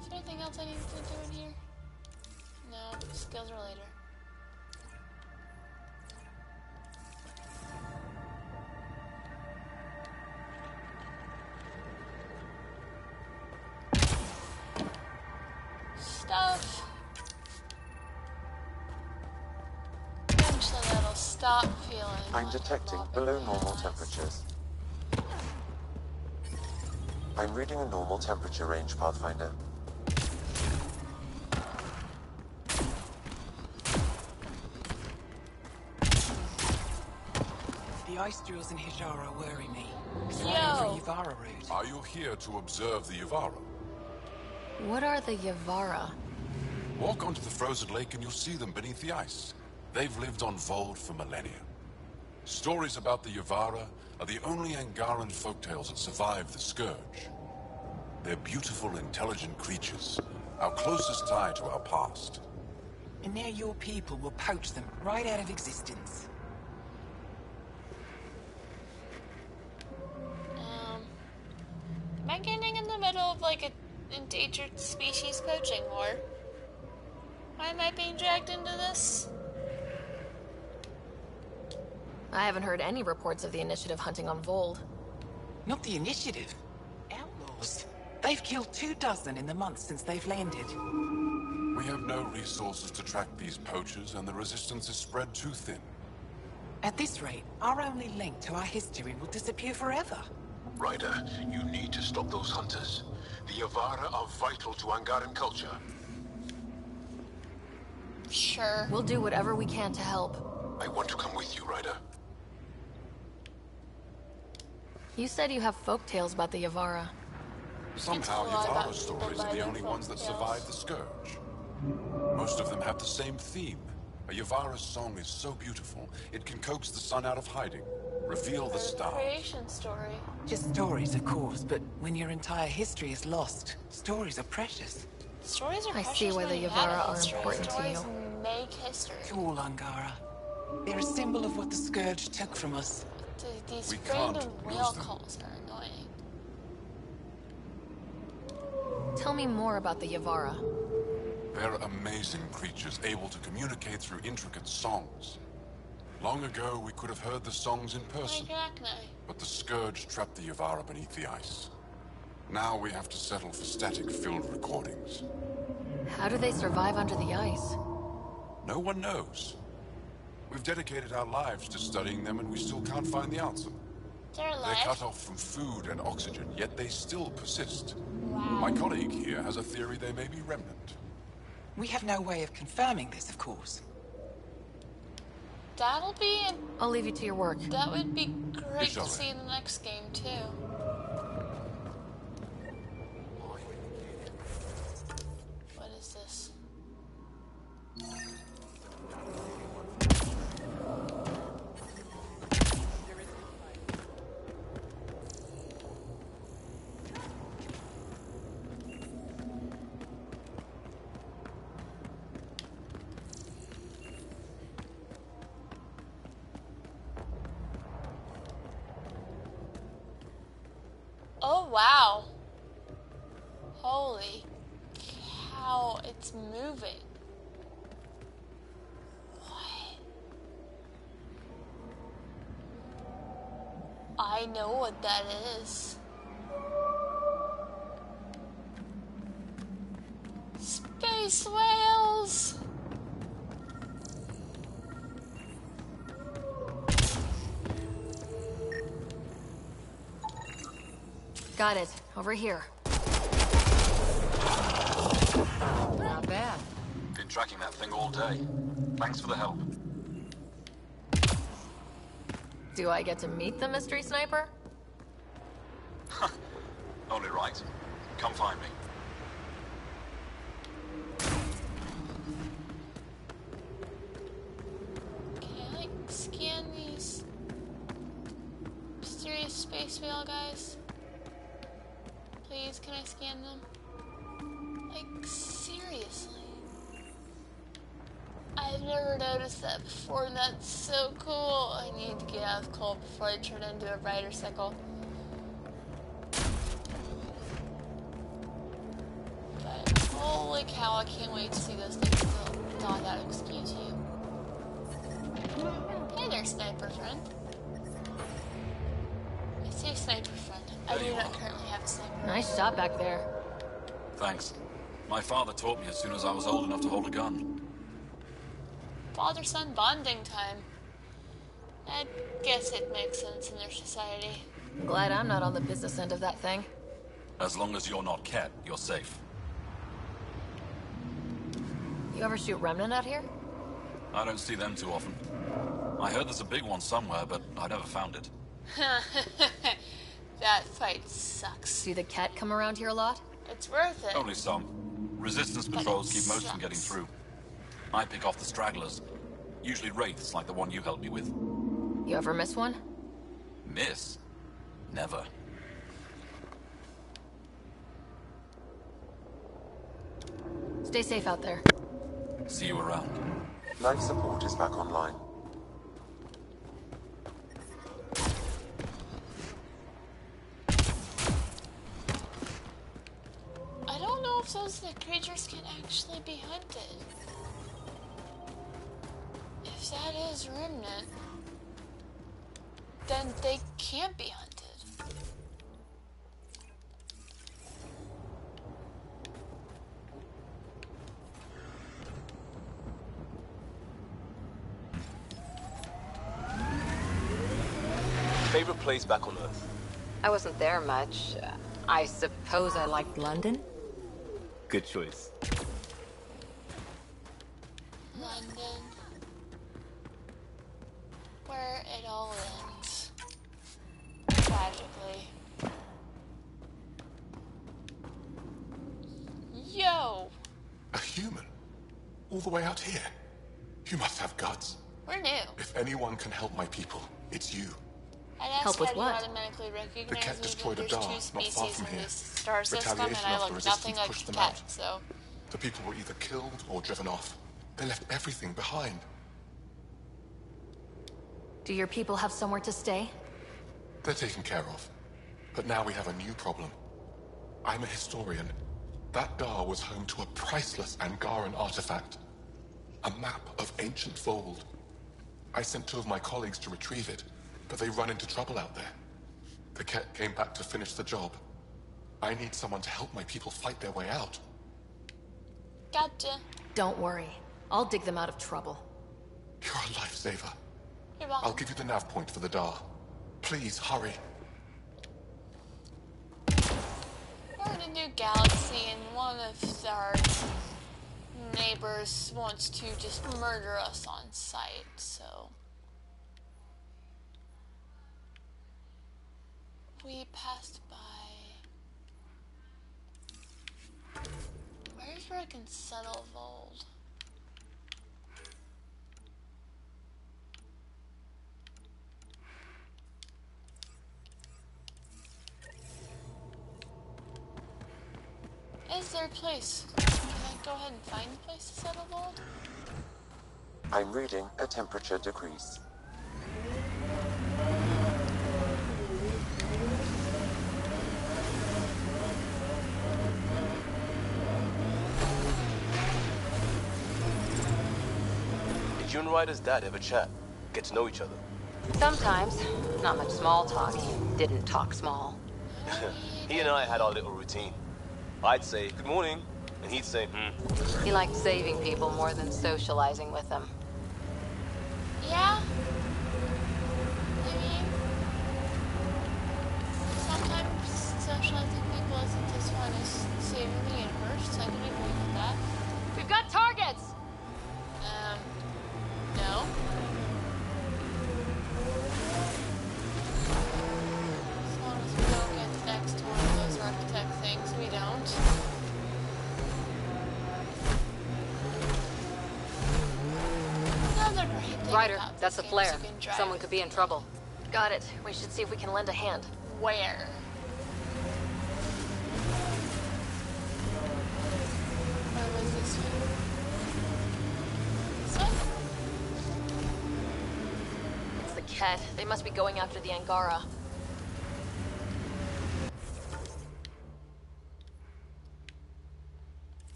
Is there anything else I need to do in here? No, skills are later. Stuff. Eventually that'll stop feeling I'm like detecting a below normal temperatures. I'm reading a normal temperature range, Pathfinder. The ice drills in Hijara worry me. Yo. Yvara route. Are you here to observe the Yvara? What are the Yvara? Walk onto the frozen lake and you'll see them beneath the ice. They've lived on Voeld for millennia. Stories about the Yvara are the only Angaran folktales that survived the Scourge. They're beautiful, intelligent creatures, our closest tie to our past. And now your people will poach them right out of existence. Am I getting in the middle of like an endangered species poaching war? Why am I being dragged into this? I haven't heard any reports of the Initiative hunting on Voeld. Not the Initiative. Outlaws. They've killed 24 in the months since they've landed. We have no resources to track these poachers, and the resistance is spread too thin. At this rate, our only link to our history will disappear forever. Ryder, you need to stop those hunters. The Yvara are vital to Angaran culture. Sure. We'll do whatever we can to help. I want to come with you, Ryder. You said you have folk tales about the Yvara. Somehow, a lot about Yvara stories people are the by only ones that folktales. survived the Scourge. Most of them have the same theme. A Yvara's song is so beautiful, it can coax the sun out of hiding, reveal the stars. Creation story. Just stories, of course, but when your entire history is lost, stories are precious. Stories are I precious see why when the you have Yvara a are history. important to Stories you. make history. To all Angara. They're a symbol of what the Scourge took from us. These We can't random lose whale them. calls are annoying. Tell me more about the Yvara. They're amazing creatures, able to communicate through intricate songs. Long ago, we could have heard the songs in person. But the Scourge trapped the Yavara beneath the ice. Now we have to settle for static-filled recordings. How do they survive under the ice? No one knows. We've dedicated our lives to studying them, and we still can't find the answer. They're cut off from food and oxygen, yet they still persist. My colleague here has a theory they may be remnant. We have no way of confirming this, of course. That'll be... I'll leave you to your work. That would be great to see in the next game, too. What is this? Oh, wow. Holy cow, it's moving. What? I know what that is. Space whales! Got it. Over here. Not bad. Been tracking that thing all day. Thanks for the help. Do I get to meet the mystery sniper? Only right. Come find me. Can I scan these mysterious space whale guys? Please, can I scan them? Like, seriously? I've never noticed that before, and that's so cool. I need to get out of the cold before I turn into a rider cycle. But holy cow, I can't wait to see those things dot out. Excuse you. Hey there, sniper friend. I say sniper friend. I do not currently have a sniper. Nice shot back there. Thanks. My father taught me as soon as I was old enough to hold a gun. Father-son bonding time. I guess it makes sense in their society. I'm glad I'm not on the business end of that thing. As long as you're not Kett, you're safe. You ever shoot Remnant out here? I don't see them too often. I heard there's a big one somewhere, but I never found it. That fight sucks. See the Kett come around here a lot? It's worth it. Only some. Resistance patrols keep most from getting through. I pick off the stragglers. Usually wraiths like the one you helped me with. You ever miss one? Miss? Never. Stay safe out there. See you around. Life support is back online. I don't know if those creatures can actually be hunted. If that is Remnant, then they can't be hunted. Favorite place back on Earth? I wasn't there much. I suppose I liked London. Good choice. London. Where it all ends. Tragically. Yo! A human? All the way out here? You must have guts. We're new. If anyone can help my people, it's you. I'd ask Help with how you what? automatically The recognize Kett me, destroyed but a there's Dar, two not species far from in here. this star system, and Retaliation I after look resistance nothing like pushed them Kett, out. so... The people were either killed or driven off. They left everything behind. Do your people have somewhere to stay? They're taken care of. But now we have a new problem. I'm a historian. That Dar was home to a priceless Angaran artifact. A map of ancient Voeld. I sent 2 of my colleagues to retrieve it, but they run into trouble out there. The Kett came back to finish the job. I need someone to help my people fight their way out. Gotcha. Don't worry. I'll dig them out of trouble. You're a lifesaver. You're welcome. I'll give you the nav point for the Dar. Please, hurry. We're in a new galaxy, and one of our neighbors wants to just murder us on sight, so... We passed by... Where's where I can settle Voeld? Is there a place? Can I go ahead and find a place to settle Voeld? I'm reading a temperature decrease. Did you and Ryder's dad ever chat? Get to know each other? Sometimes. Not much small talk. He didn't talk small. He and I had our little routine. I'd say, good morning, and he'd say, He liked saving people more than socializing with them. Yeah? I mean... Sometimes socializing people isn't as fun as saving the universe. I can agree with that. We've got targets! No. As long as we don't get next to one of those architect things, we don't. Another great thing Ryder, about that's a this game is flare. you can drive Someone could be in trouble. Got it. We should see if we can lend a hand. Where? Where was this one? This one? It's the Kett. They must be going after the Angara.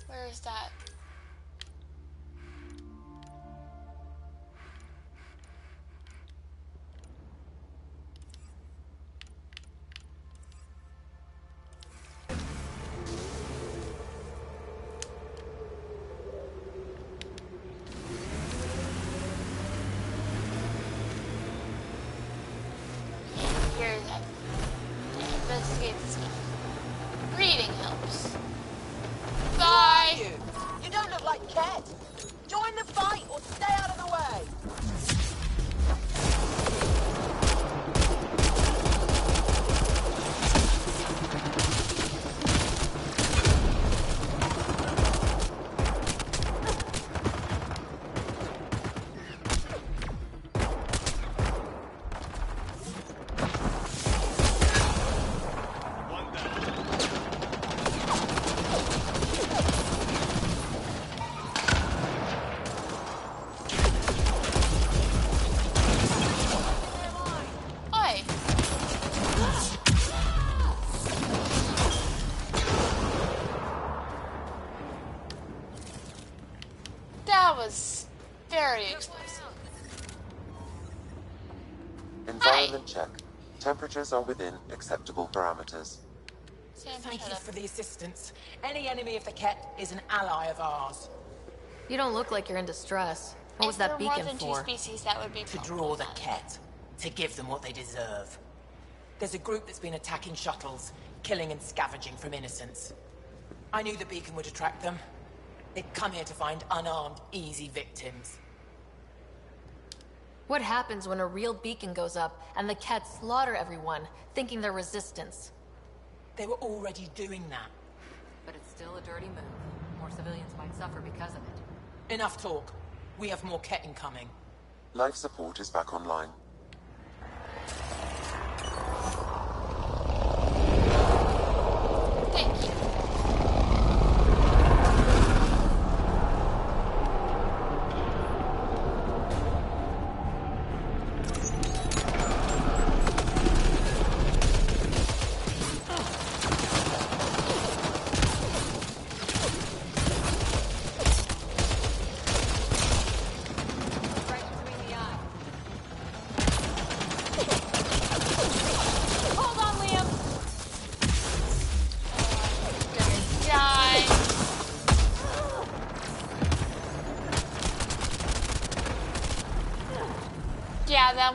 Where is that? Here's that. Investigate this one. Reading helps. Bye! You don't look like Kett. Join the fight or stay out of the way. Oi! That was very explosive. Environment check. Temperatures are within acceptable parameters. Sam, Thank shut you up. for the assistance. Any enemy of the Kett is an ally of ours. You don't look like you're in distress. What was If that there were more beacon than for? 2 species, that would be To draw the Kett. To give them what they deserve. There's a group that's been attacking shuttles, killing and scavenging from innocents. I knew the beacon would attract them. They'd come here to find unarmed, easy victims. What happens when a real beacon goes up and the Kett slaughter everyone, thinking they're resistance? They were already doing that. But it's still a dirty move. More civilians might suffer because of it. Enough talk. We have more Kett incoming. Life support is back online. Thank you.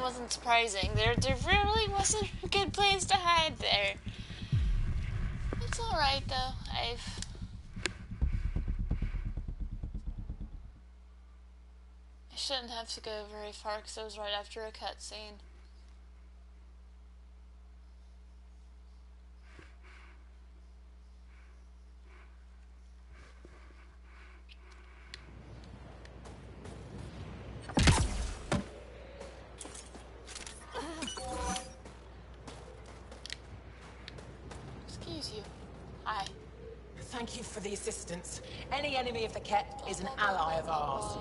wasn't surprising. There really wasn't a good place to hide there. It's alright though. I shouldn't have to go very far because it was right after a cutscene. Excuse you. Hi. Thank you for the assistance. Any enemy of the Kett is an ally of ours.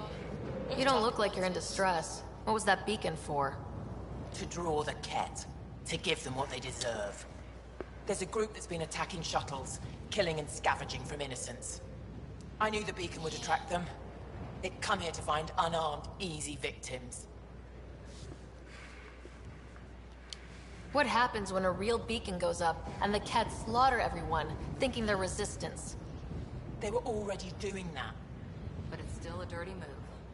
You don't look like you're in distress. What was that beacon for? To draw the Kett. To give them what they deserve. There's a group that's been attacking shuttles, killing and scavenging from innocents. I knew the beacon would attract them. They'd come here to find unarmed, easy victims. What happens when a real beacon goes up and the Kett slaughter everyone, thinking they're resistance? They were already doing that. But it's still a dirty move.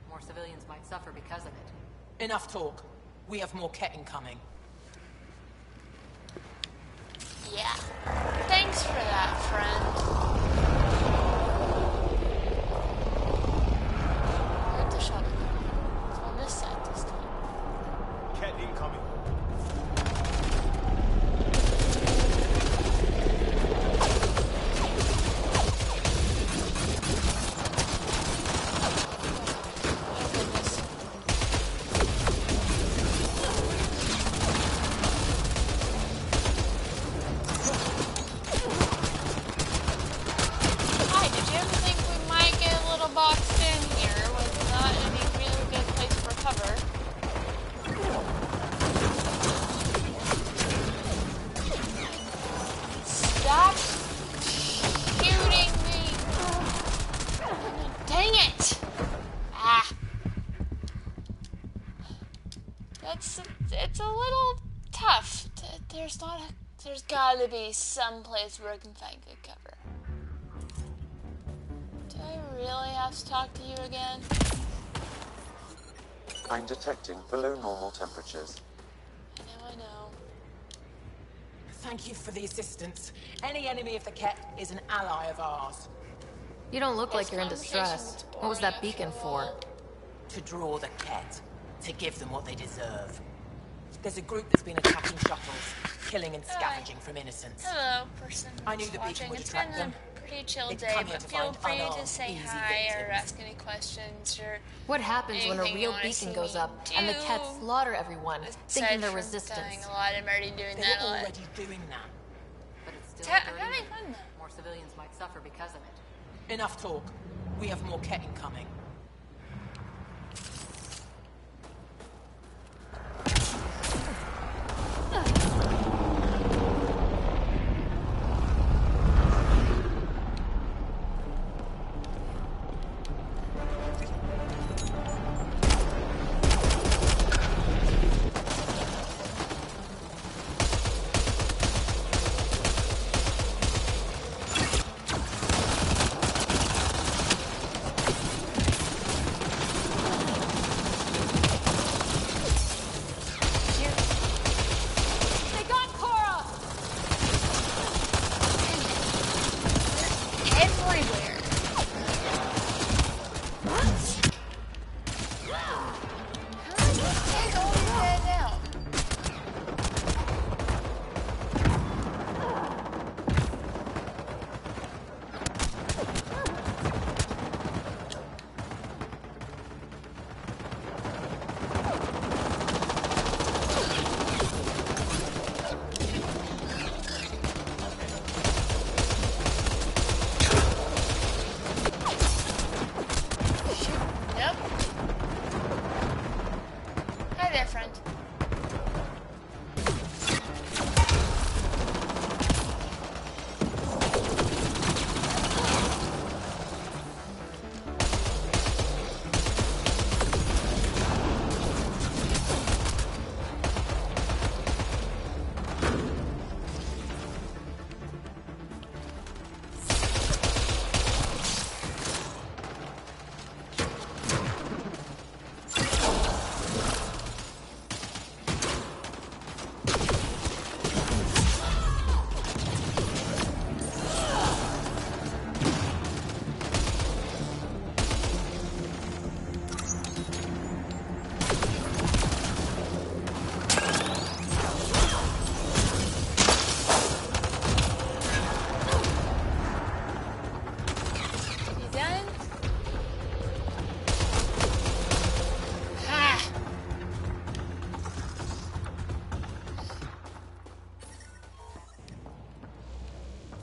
More civilians might suffer because of it. Enough talk. We have more Kett incoming. Yeah. Thanks for that, friend. Where'd the shuttle go? It's on this side this time. Kett incoming. It's a little tough. There's gotta be some place where I can find good cover. Do I really have to talk to you again? I'm detecting below normal temperatures. I know. Thank you for the assistance. Any enemy of the Kett is an ally of ours. You don't look like you're in distress. What was that beacon for? To draw the Kett. To give them what they deserve. There's a group that's been attacking shuttles, killing and scavenging from innocents. Hello, person I knew the beacon would attract them. Pretty chill They'd day, come here but to feel find free unarmed, to say easy hi or victims. ask any questions or What happens when a anything you real wanna beacon see goes me up and the do. Kett slaughter everyone, thinking they're Aside from resistance? dying a lot, I'm already doing They that were a lot. already doing that. But it's still a I'm dirty having move. fun though. More civilians might suffer because of it. Enough talk. We have more Kett incoming.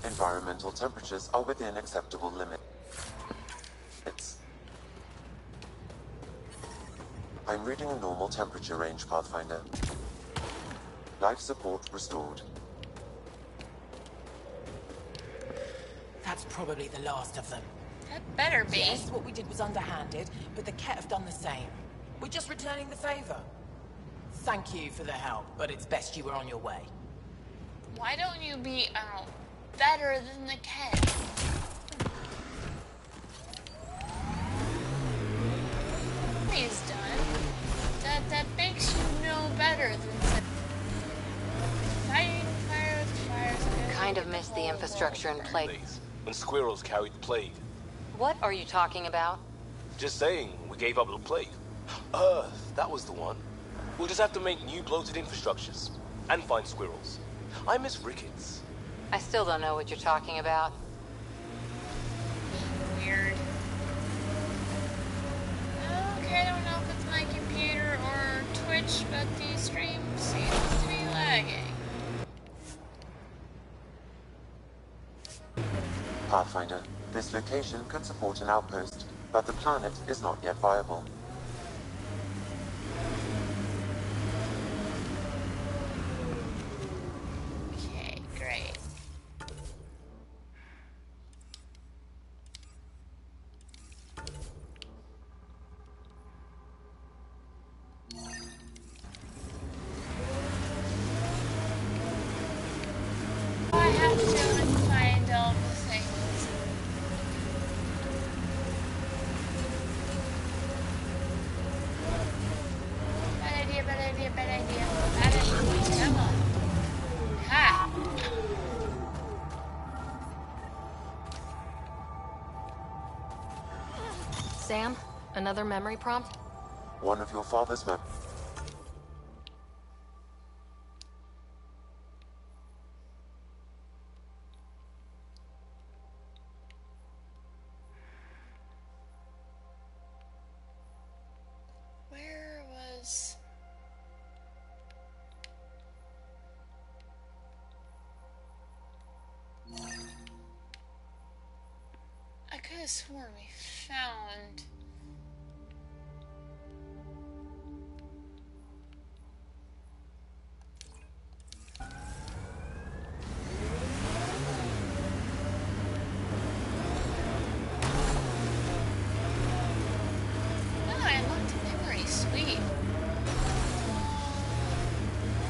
Environmental temperatures are within acceptable limits. I'm reading a normal temperature range, Pathfinder. Life support restored. That's probably the last of them. That better be. Yes, what we did was underhanded, but the Kett have done the same. We're just returning the favor. Thank you for the help, but it's best you were on your way. Why don't you be, better than the Kett? He's done. That makes you no better than fighting fire with fire. Kind of missed the infrastructure in plague. When squirrels carried the plague. What are you talking about? Just saying, we gave up the plague. That was the one. We'll just have to make new bloated infrastructures. And find squirrels. I miss rickets. I still don't know what you're talking about. Weird. Okay, I don't know if it's my computer or Twitch, but the stream seems to be lagging. Pathfinder, this location could support an outpost, but the planet is not yet viable. Okay, great. I have to find all the things. Bad idea, bad idea, bad idea. Bad idea. Come on. Ha! Sam, another memory prompt? One of your father's men. Where was... I could have sworn we found... Oh, I unlocked a memory. Sweet.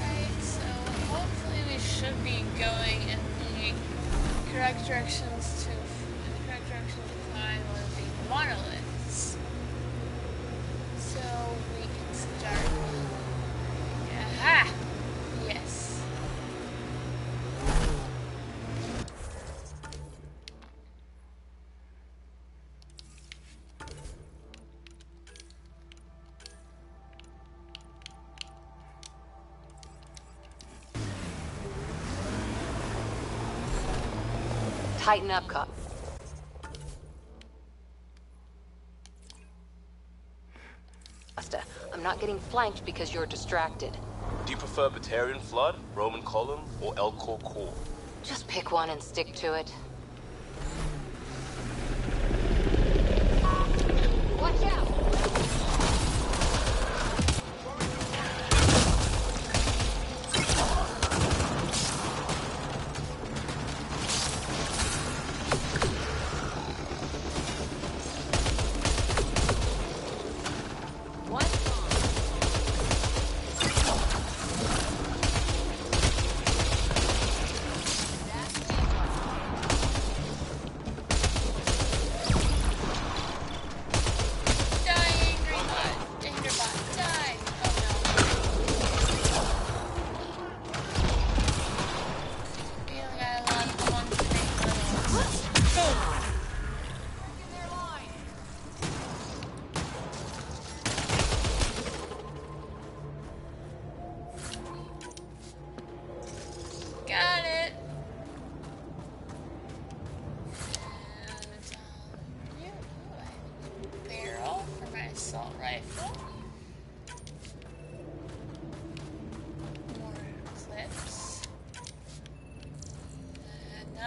Right, so hopefully we should be going in the correct directions to find one of the monoliths. So we can start. Aha! Yes. Tighten up, Cop. I'm not getting flanked because you're distracted. Do you prefer Batarian Flood, Roman Column, or Elcor Core? Just pick one and stick to it. Watch out! Dying.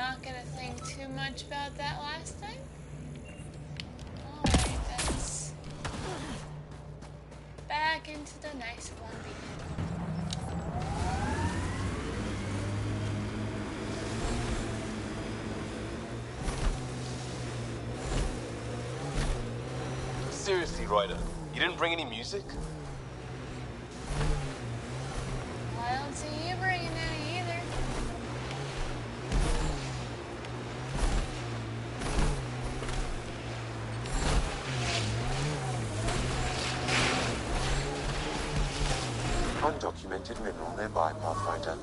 not gonna think too much about that last time. Alright, that's back into the nice one vehicle. Seriously, Ryder, you didn't bring any music? Well, I don't see you bringing any either. Undocumented mineral nearby, Pathfinder.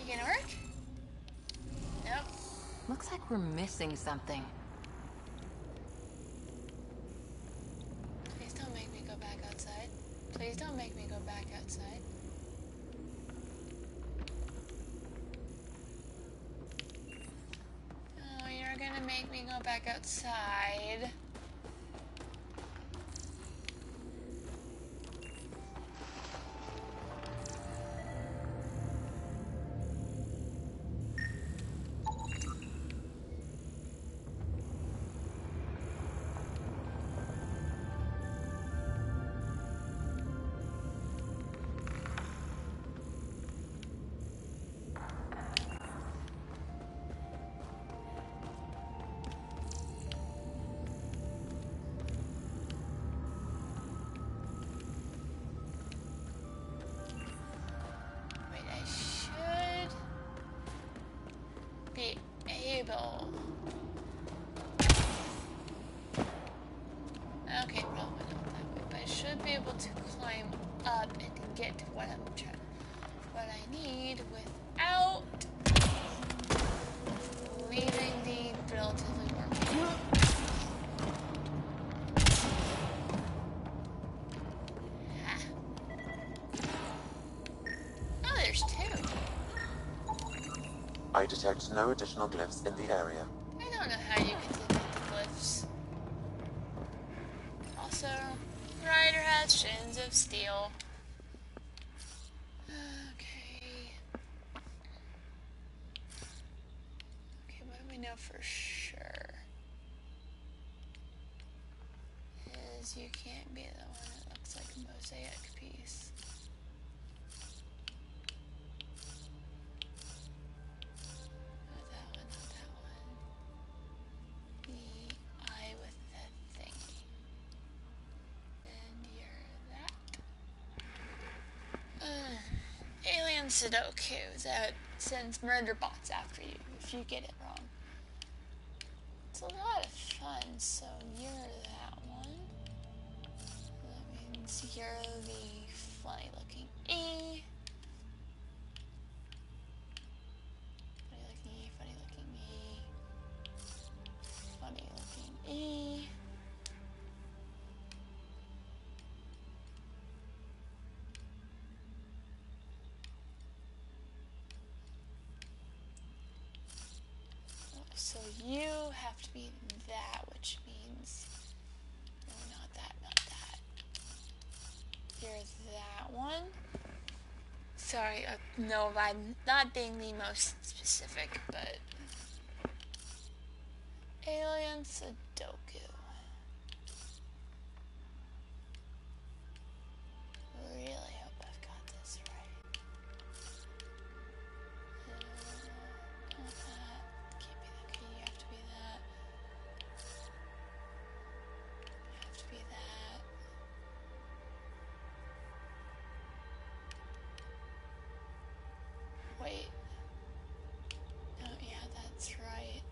You gonna work? Nope. Looks like we're missing something. Please don't make me go back outside. Please don't make me go back outside. Oh, you're gonna make me go back outside. Be able. Okay, probably not that way, but I should be able to climb up and get to what what I need without leaving the relatively warm. Oh, there's two. I detect no additional glyphs in the area. I don't know how you can detect the glyphs. Also, Ryder has shins of steel. Okay. Okay, what do we know for sure? Is you can't be the one that looks like a mosaic piece. Alien Sudoku that sends murder bots after you if you get it wrong. It's a lot of fun, so you're that one. That means you're the funny looking E. Funny looking E, funny looking E. Funny looking E. So you have to be that, which means no, not that, not that. You're that one. Sorry, no, I'm not being the most specific, but Alien Sudoku. Really hope I've got this right. Not that. Can't be that. Okay, you have to be that. You have to be that. Wait. No, yeah, that's right.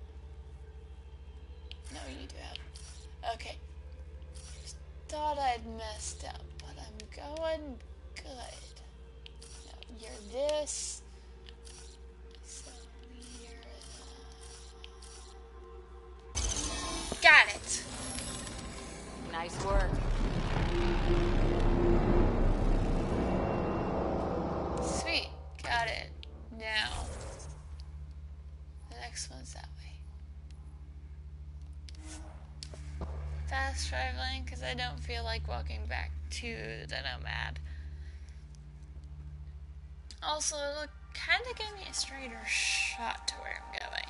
No, you do have. Okay. Just thought I'd messed up, but I'm going good. No, you're this. So you're got it. Nice work. Sweet. Got it. Now. next one's that way. Fast traveling, because I don't feel like walking back to the Nomad. Also, it'll kind of give me a straighter shot to where I'm going.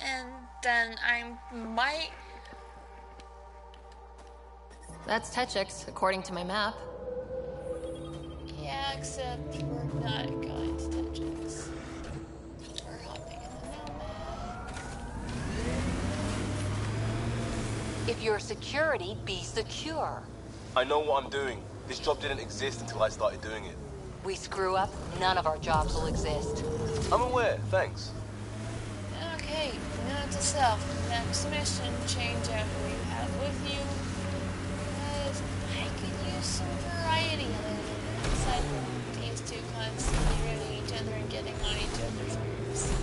And then I might... That's Techix, according to my map. Yeah, except we're not going to Techix. We're hopping in the Nomad. If you're security, be secure. I know what I'm doing. This job didn't exist until I started doing it. We screw up, none of our jobs will exist. I'm aware, thanks. Okay, note to self. Next mission, change out who you have with you. Because I could use some variety aside from these two constantly ruining each other and getting on each other's nerves.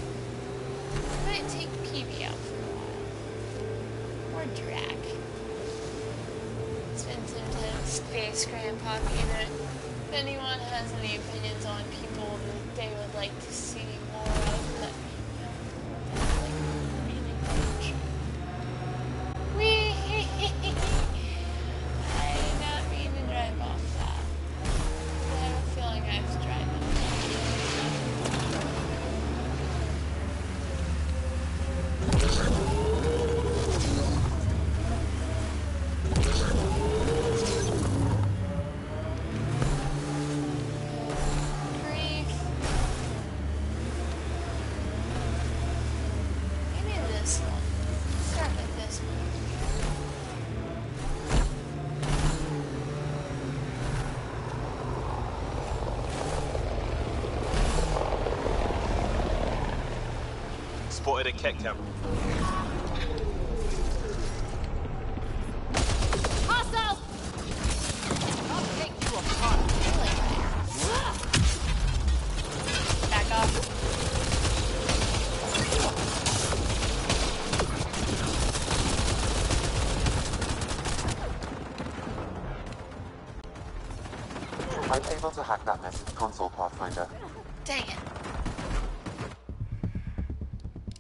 I might take PB out for a while. Or Drac. Spend some time space grandpa unit. If anyone has any opinions on people that they would like to see more of, let me know. Wee! I did not mean to drive off that. I have a feeling I have to drive off Spotted a Kett camp. Hostiles! I'll take you apart. Back off. I'm able to hack that message console, Pathfinder. Dang it.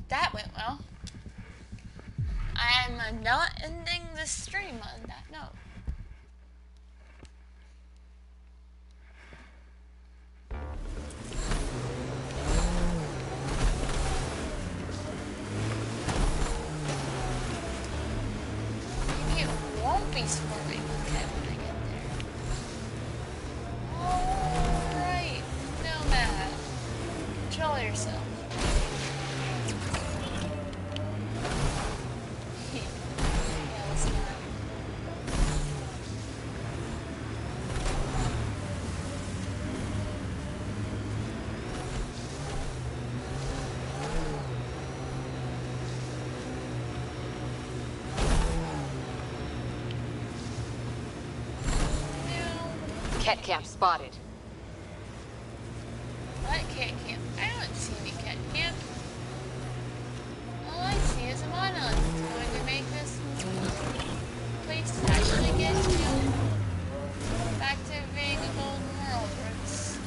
That went well. I'm not ending the stream on that note. Maybe it won't be swarming when I get there. Alright, Nomad. Control yourself. Kett camp spotted. What Kett camp? I don't see any Kett camp. All I see is a monolith. It's going to make this place actually get, back to being a golden world where it's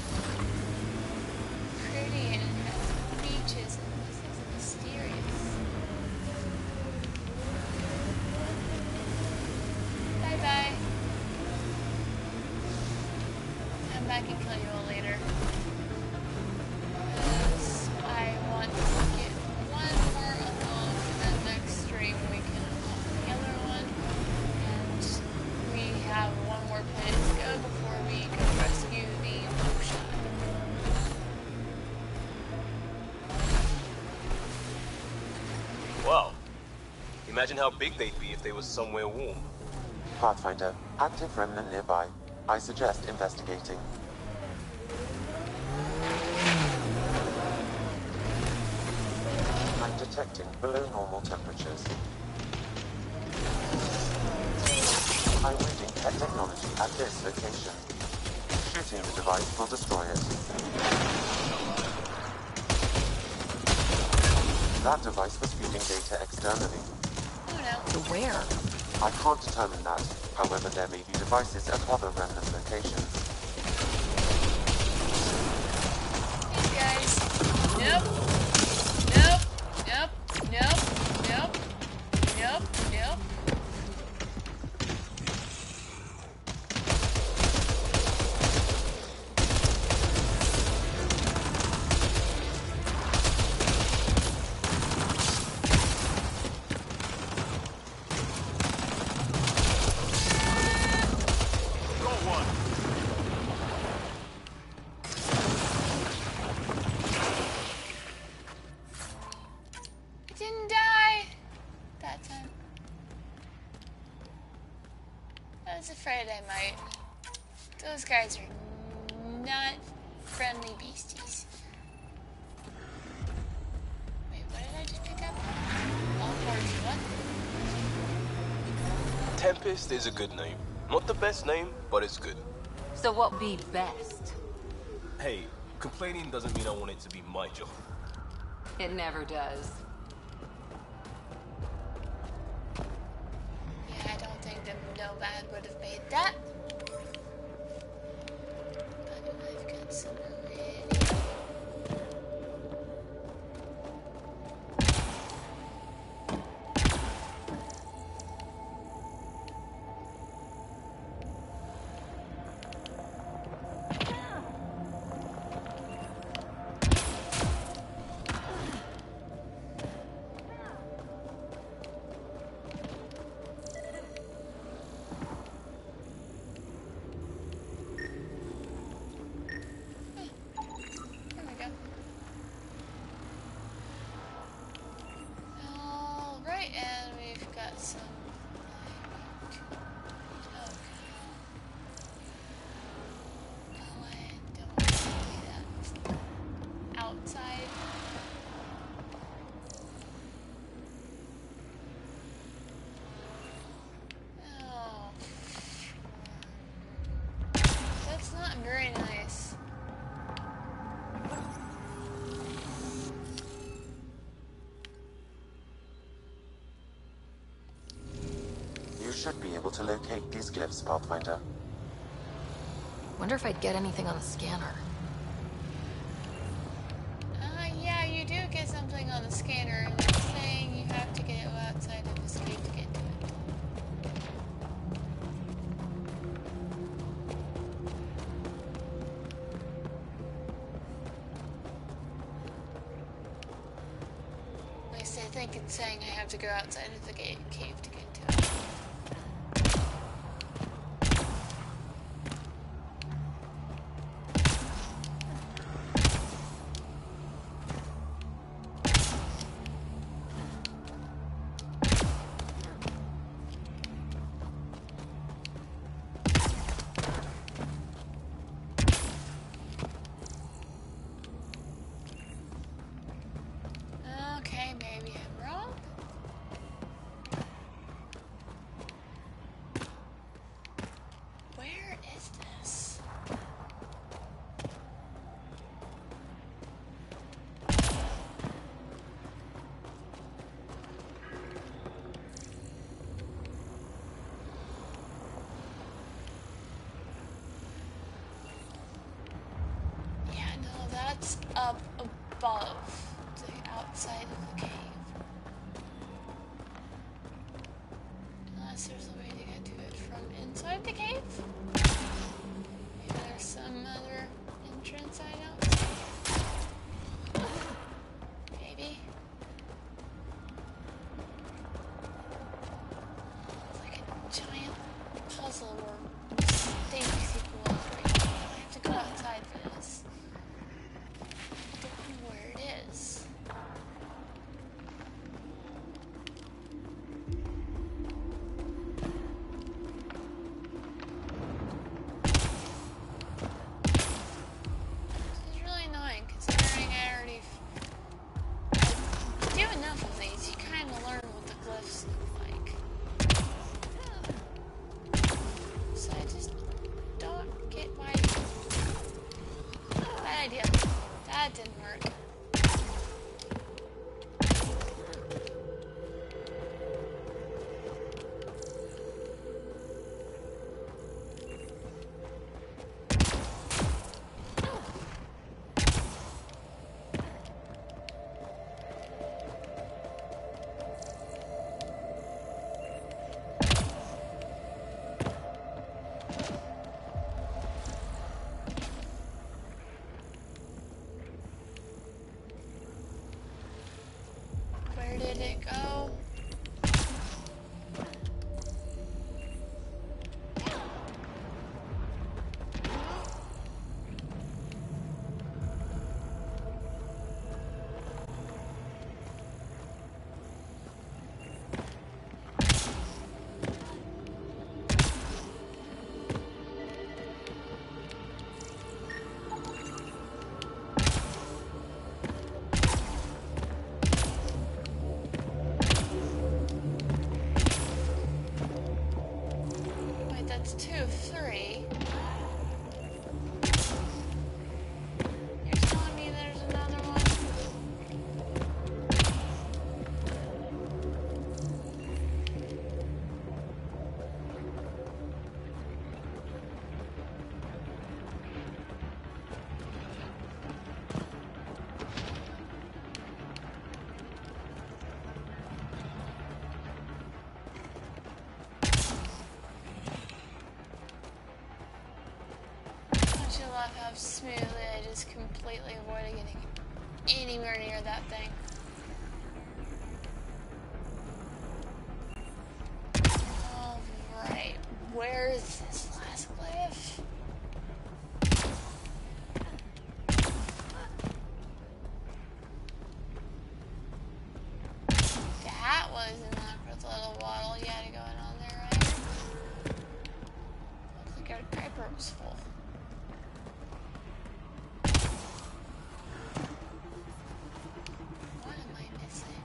pretty and it has beaches and this is mysterious. Bye-bye. Come back and kill you all later. Because I want to get one more unlock, and then next stream we can unlock the other one. And we have one more planet to go before we go rescue the moonshot. Wow. Imagine how big they'd be if they were somewhere warm. Pathfinder, active remnant nearby. I suggest investigating. I'm detecting below normal temperatures. I'm reading Kett technology at this location. Shooting the device will destroy it. That device was feeding data externally. Oh no. To where? I can't determine that. However, there may be devices at other remnant locations. These guys. Nope. Nope. was afraid I might. Those guys are not friendly beasties. Wait, what did I just pick up? All 14, what? Tempest is a good name. Not the best name, but it's good. So what would be best? Hey, complaining doesn't mean I want it to be my job. It never does. Yeah, I don't think the Nomad would have made that. But I've got some really... And we've got some oh, I don't want to see that outside. Oh, that's not very nice. You should be able to locate these glyphs, Pathfinder. Wonder if I'd get anything on the scanner. Yeah, you do get something on the scanner, and it's saying you have to get it outside of this gate to get to it. At least I think it's saying I have to go outside of the cave to get to it. Okay, maybe I'm wrong. Where is this? Yeah, no, that's up above. Outside of the cave. Unless there's a way to get to it from inside the cave? Maybe there's some other entrance I don't see. Maybe. It's like a giant puzzle or thing sequel. I have to go outside for this. I don't know where it is. Enough of these, you kind of learn what the glyphs look like. So I just don't get why. Bad idea. That didn't work. Where did it go? smoothly. I just completely avoided getting anywhere near that thing. Alright, where is this last glyph? That was an awkward little waddle you had going on there, right? Looks like our diaper was full. What am I missing?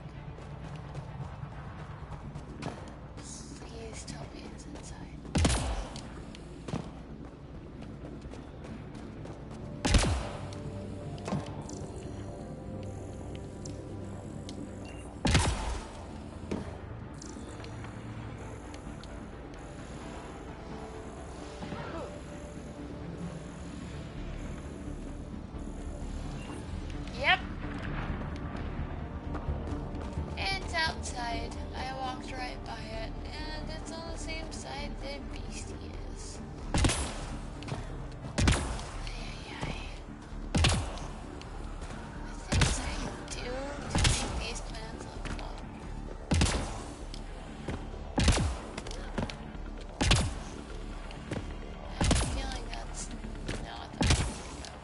Please tell me it's inside. Yep. It's outside. I walked right by it, and it's on the same side the beastie is. Ay. The things I do to make these plants livable. I have a feeling that's not the way to go.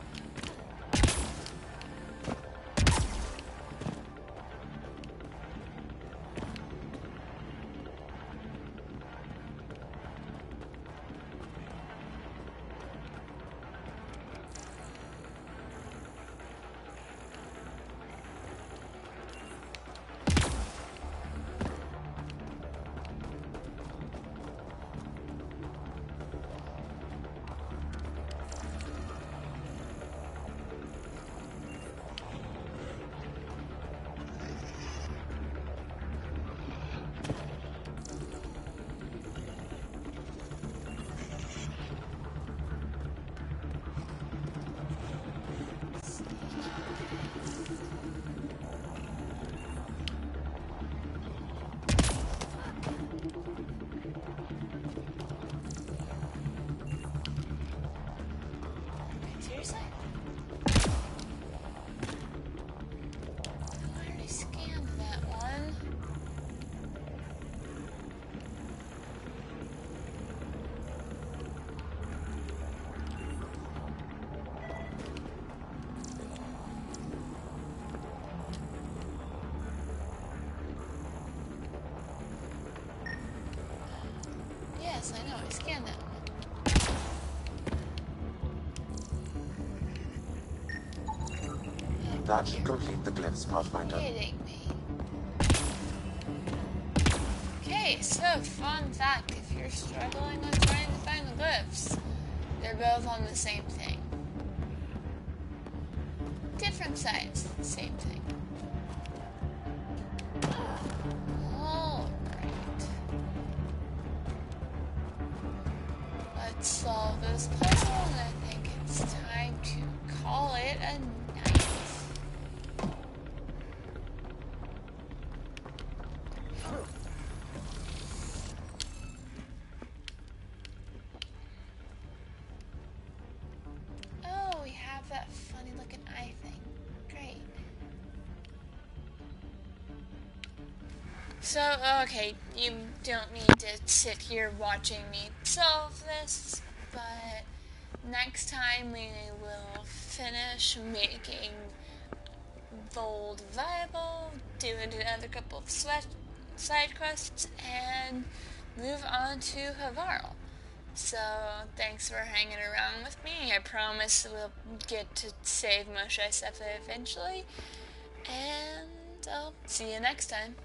Seriously? I already scanned that one. Yes, I know, I scanned that one. That should complete the glyphs, Pathfinder. Kidding me. Okay, so fun fact, if you're struggling with trying to find the glyphs, they're both on the same thing. Different sides, same thing. Alright. Let's solve this puzzle, and I think it's time to call it a night. Oh, we have that funny looking eye thing. Great. So, okay, you don't need to sit here watching me solve this, but next time we will finish making Voeld viable, do another couple of side quests, and move on to Havarl. So, thanks for hanging around with me. I promise we'll get to save Moshe Sefa eventually, and I'll see you next time.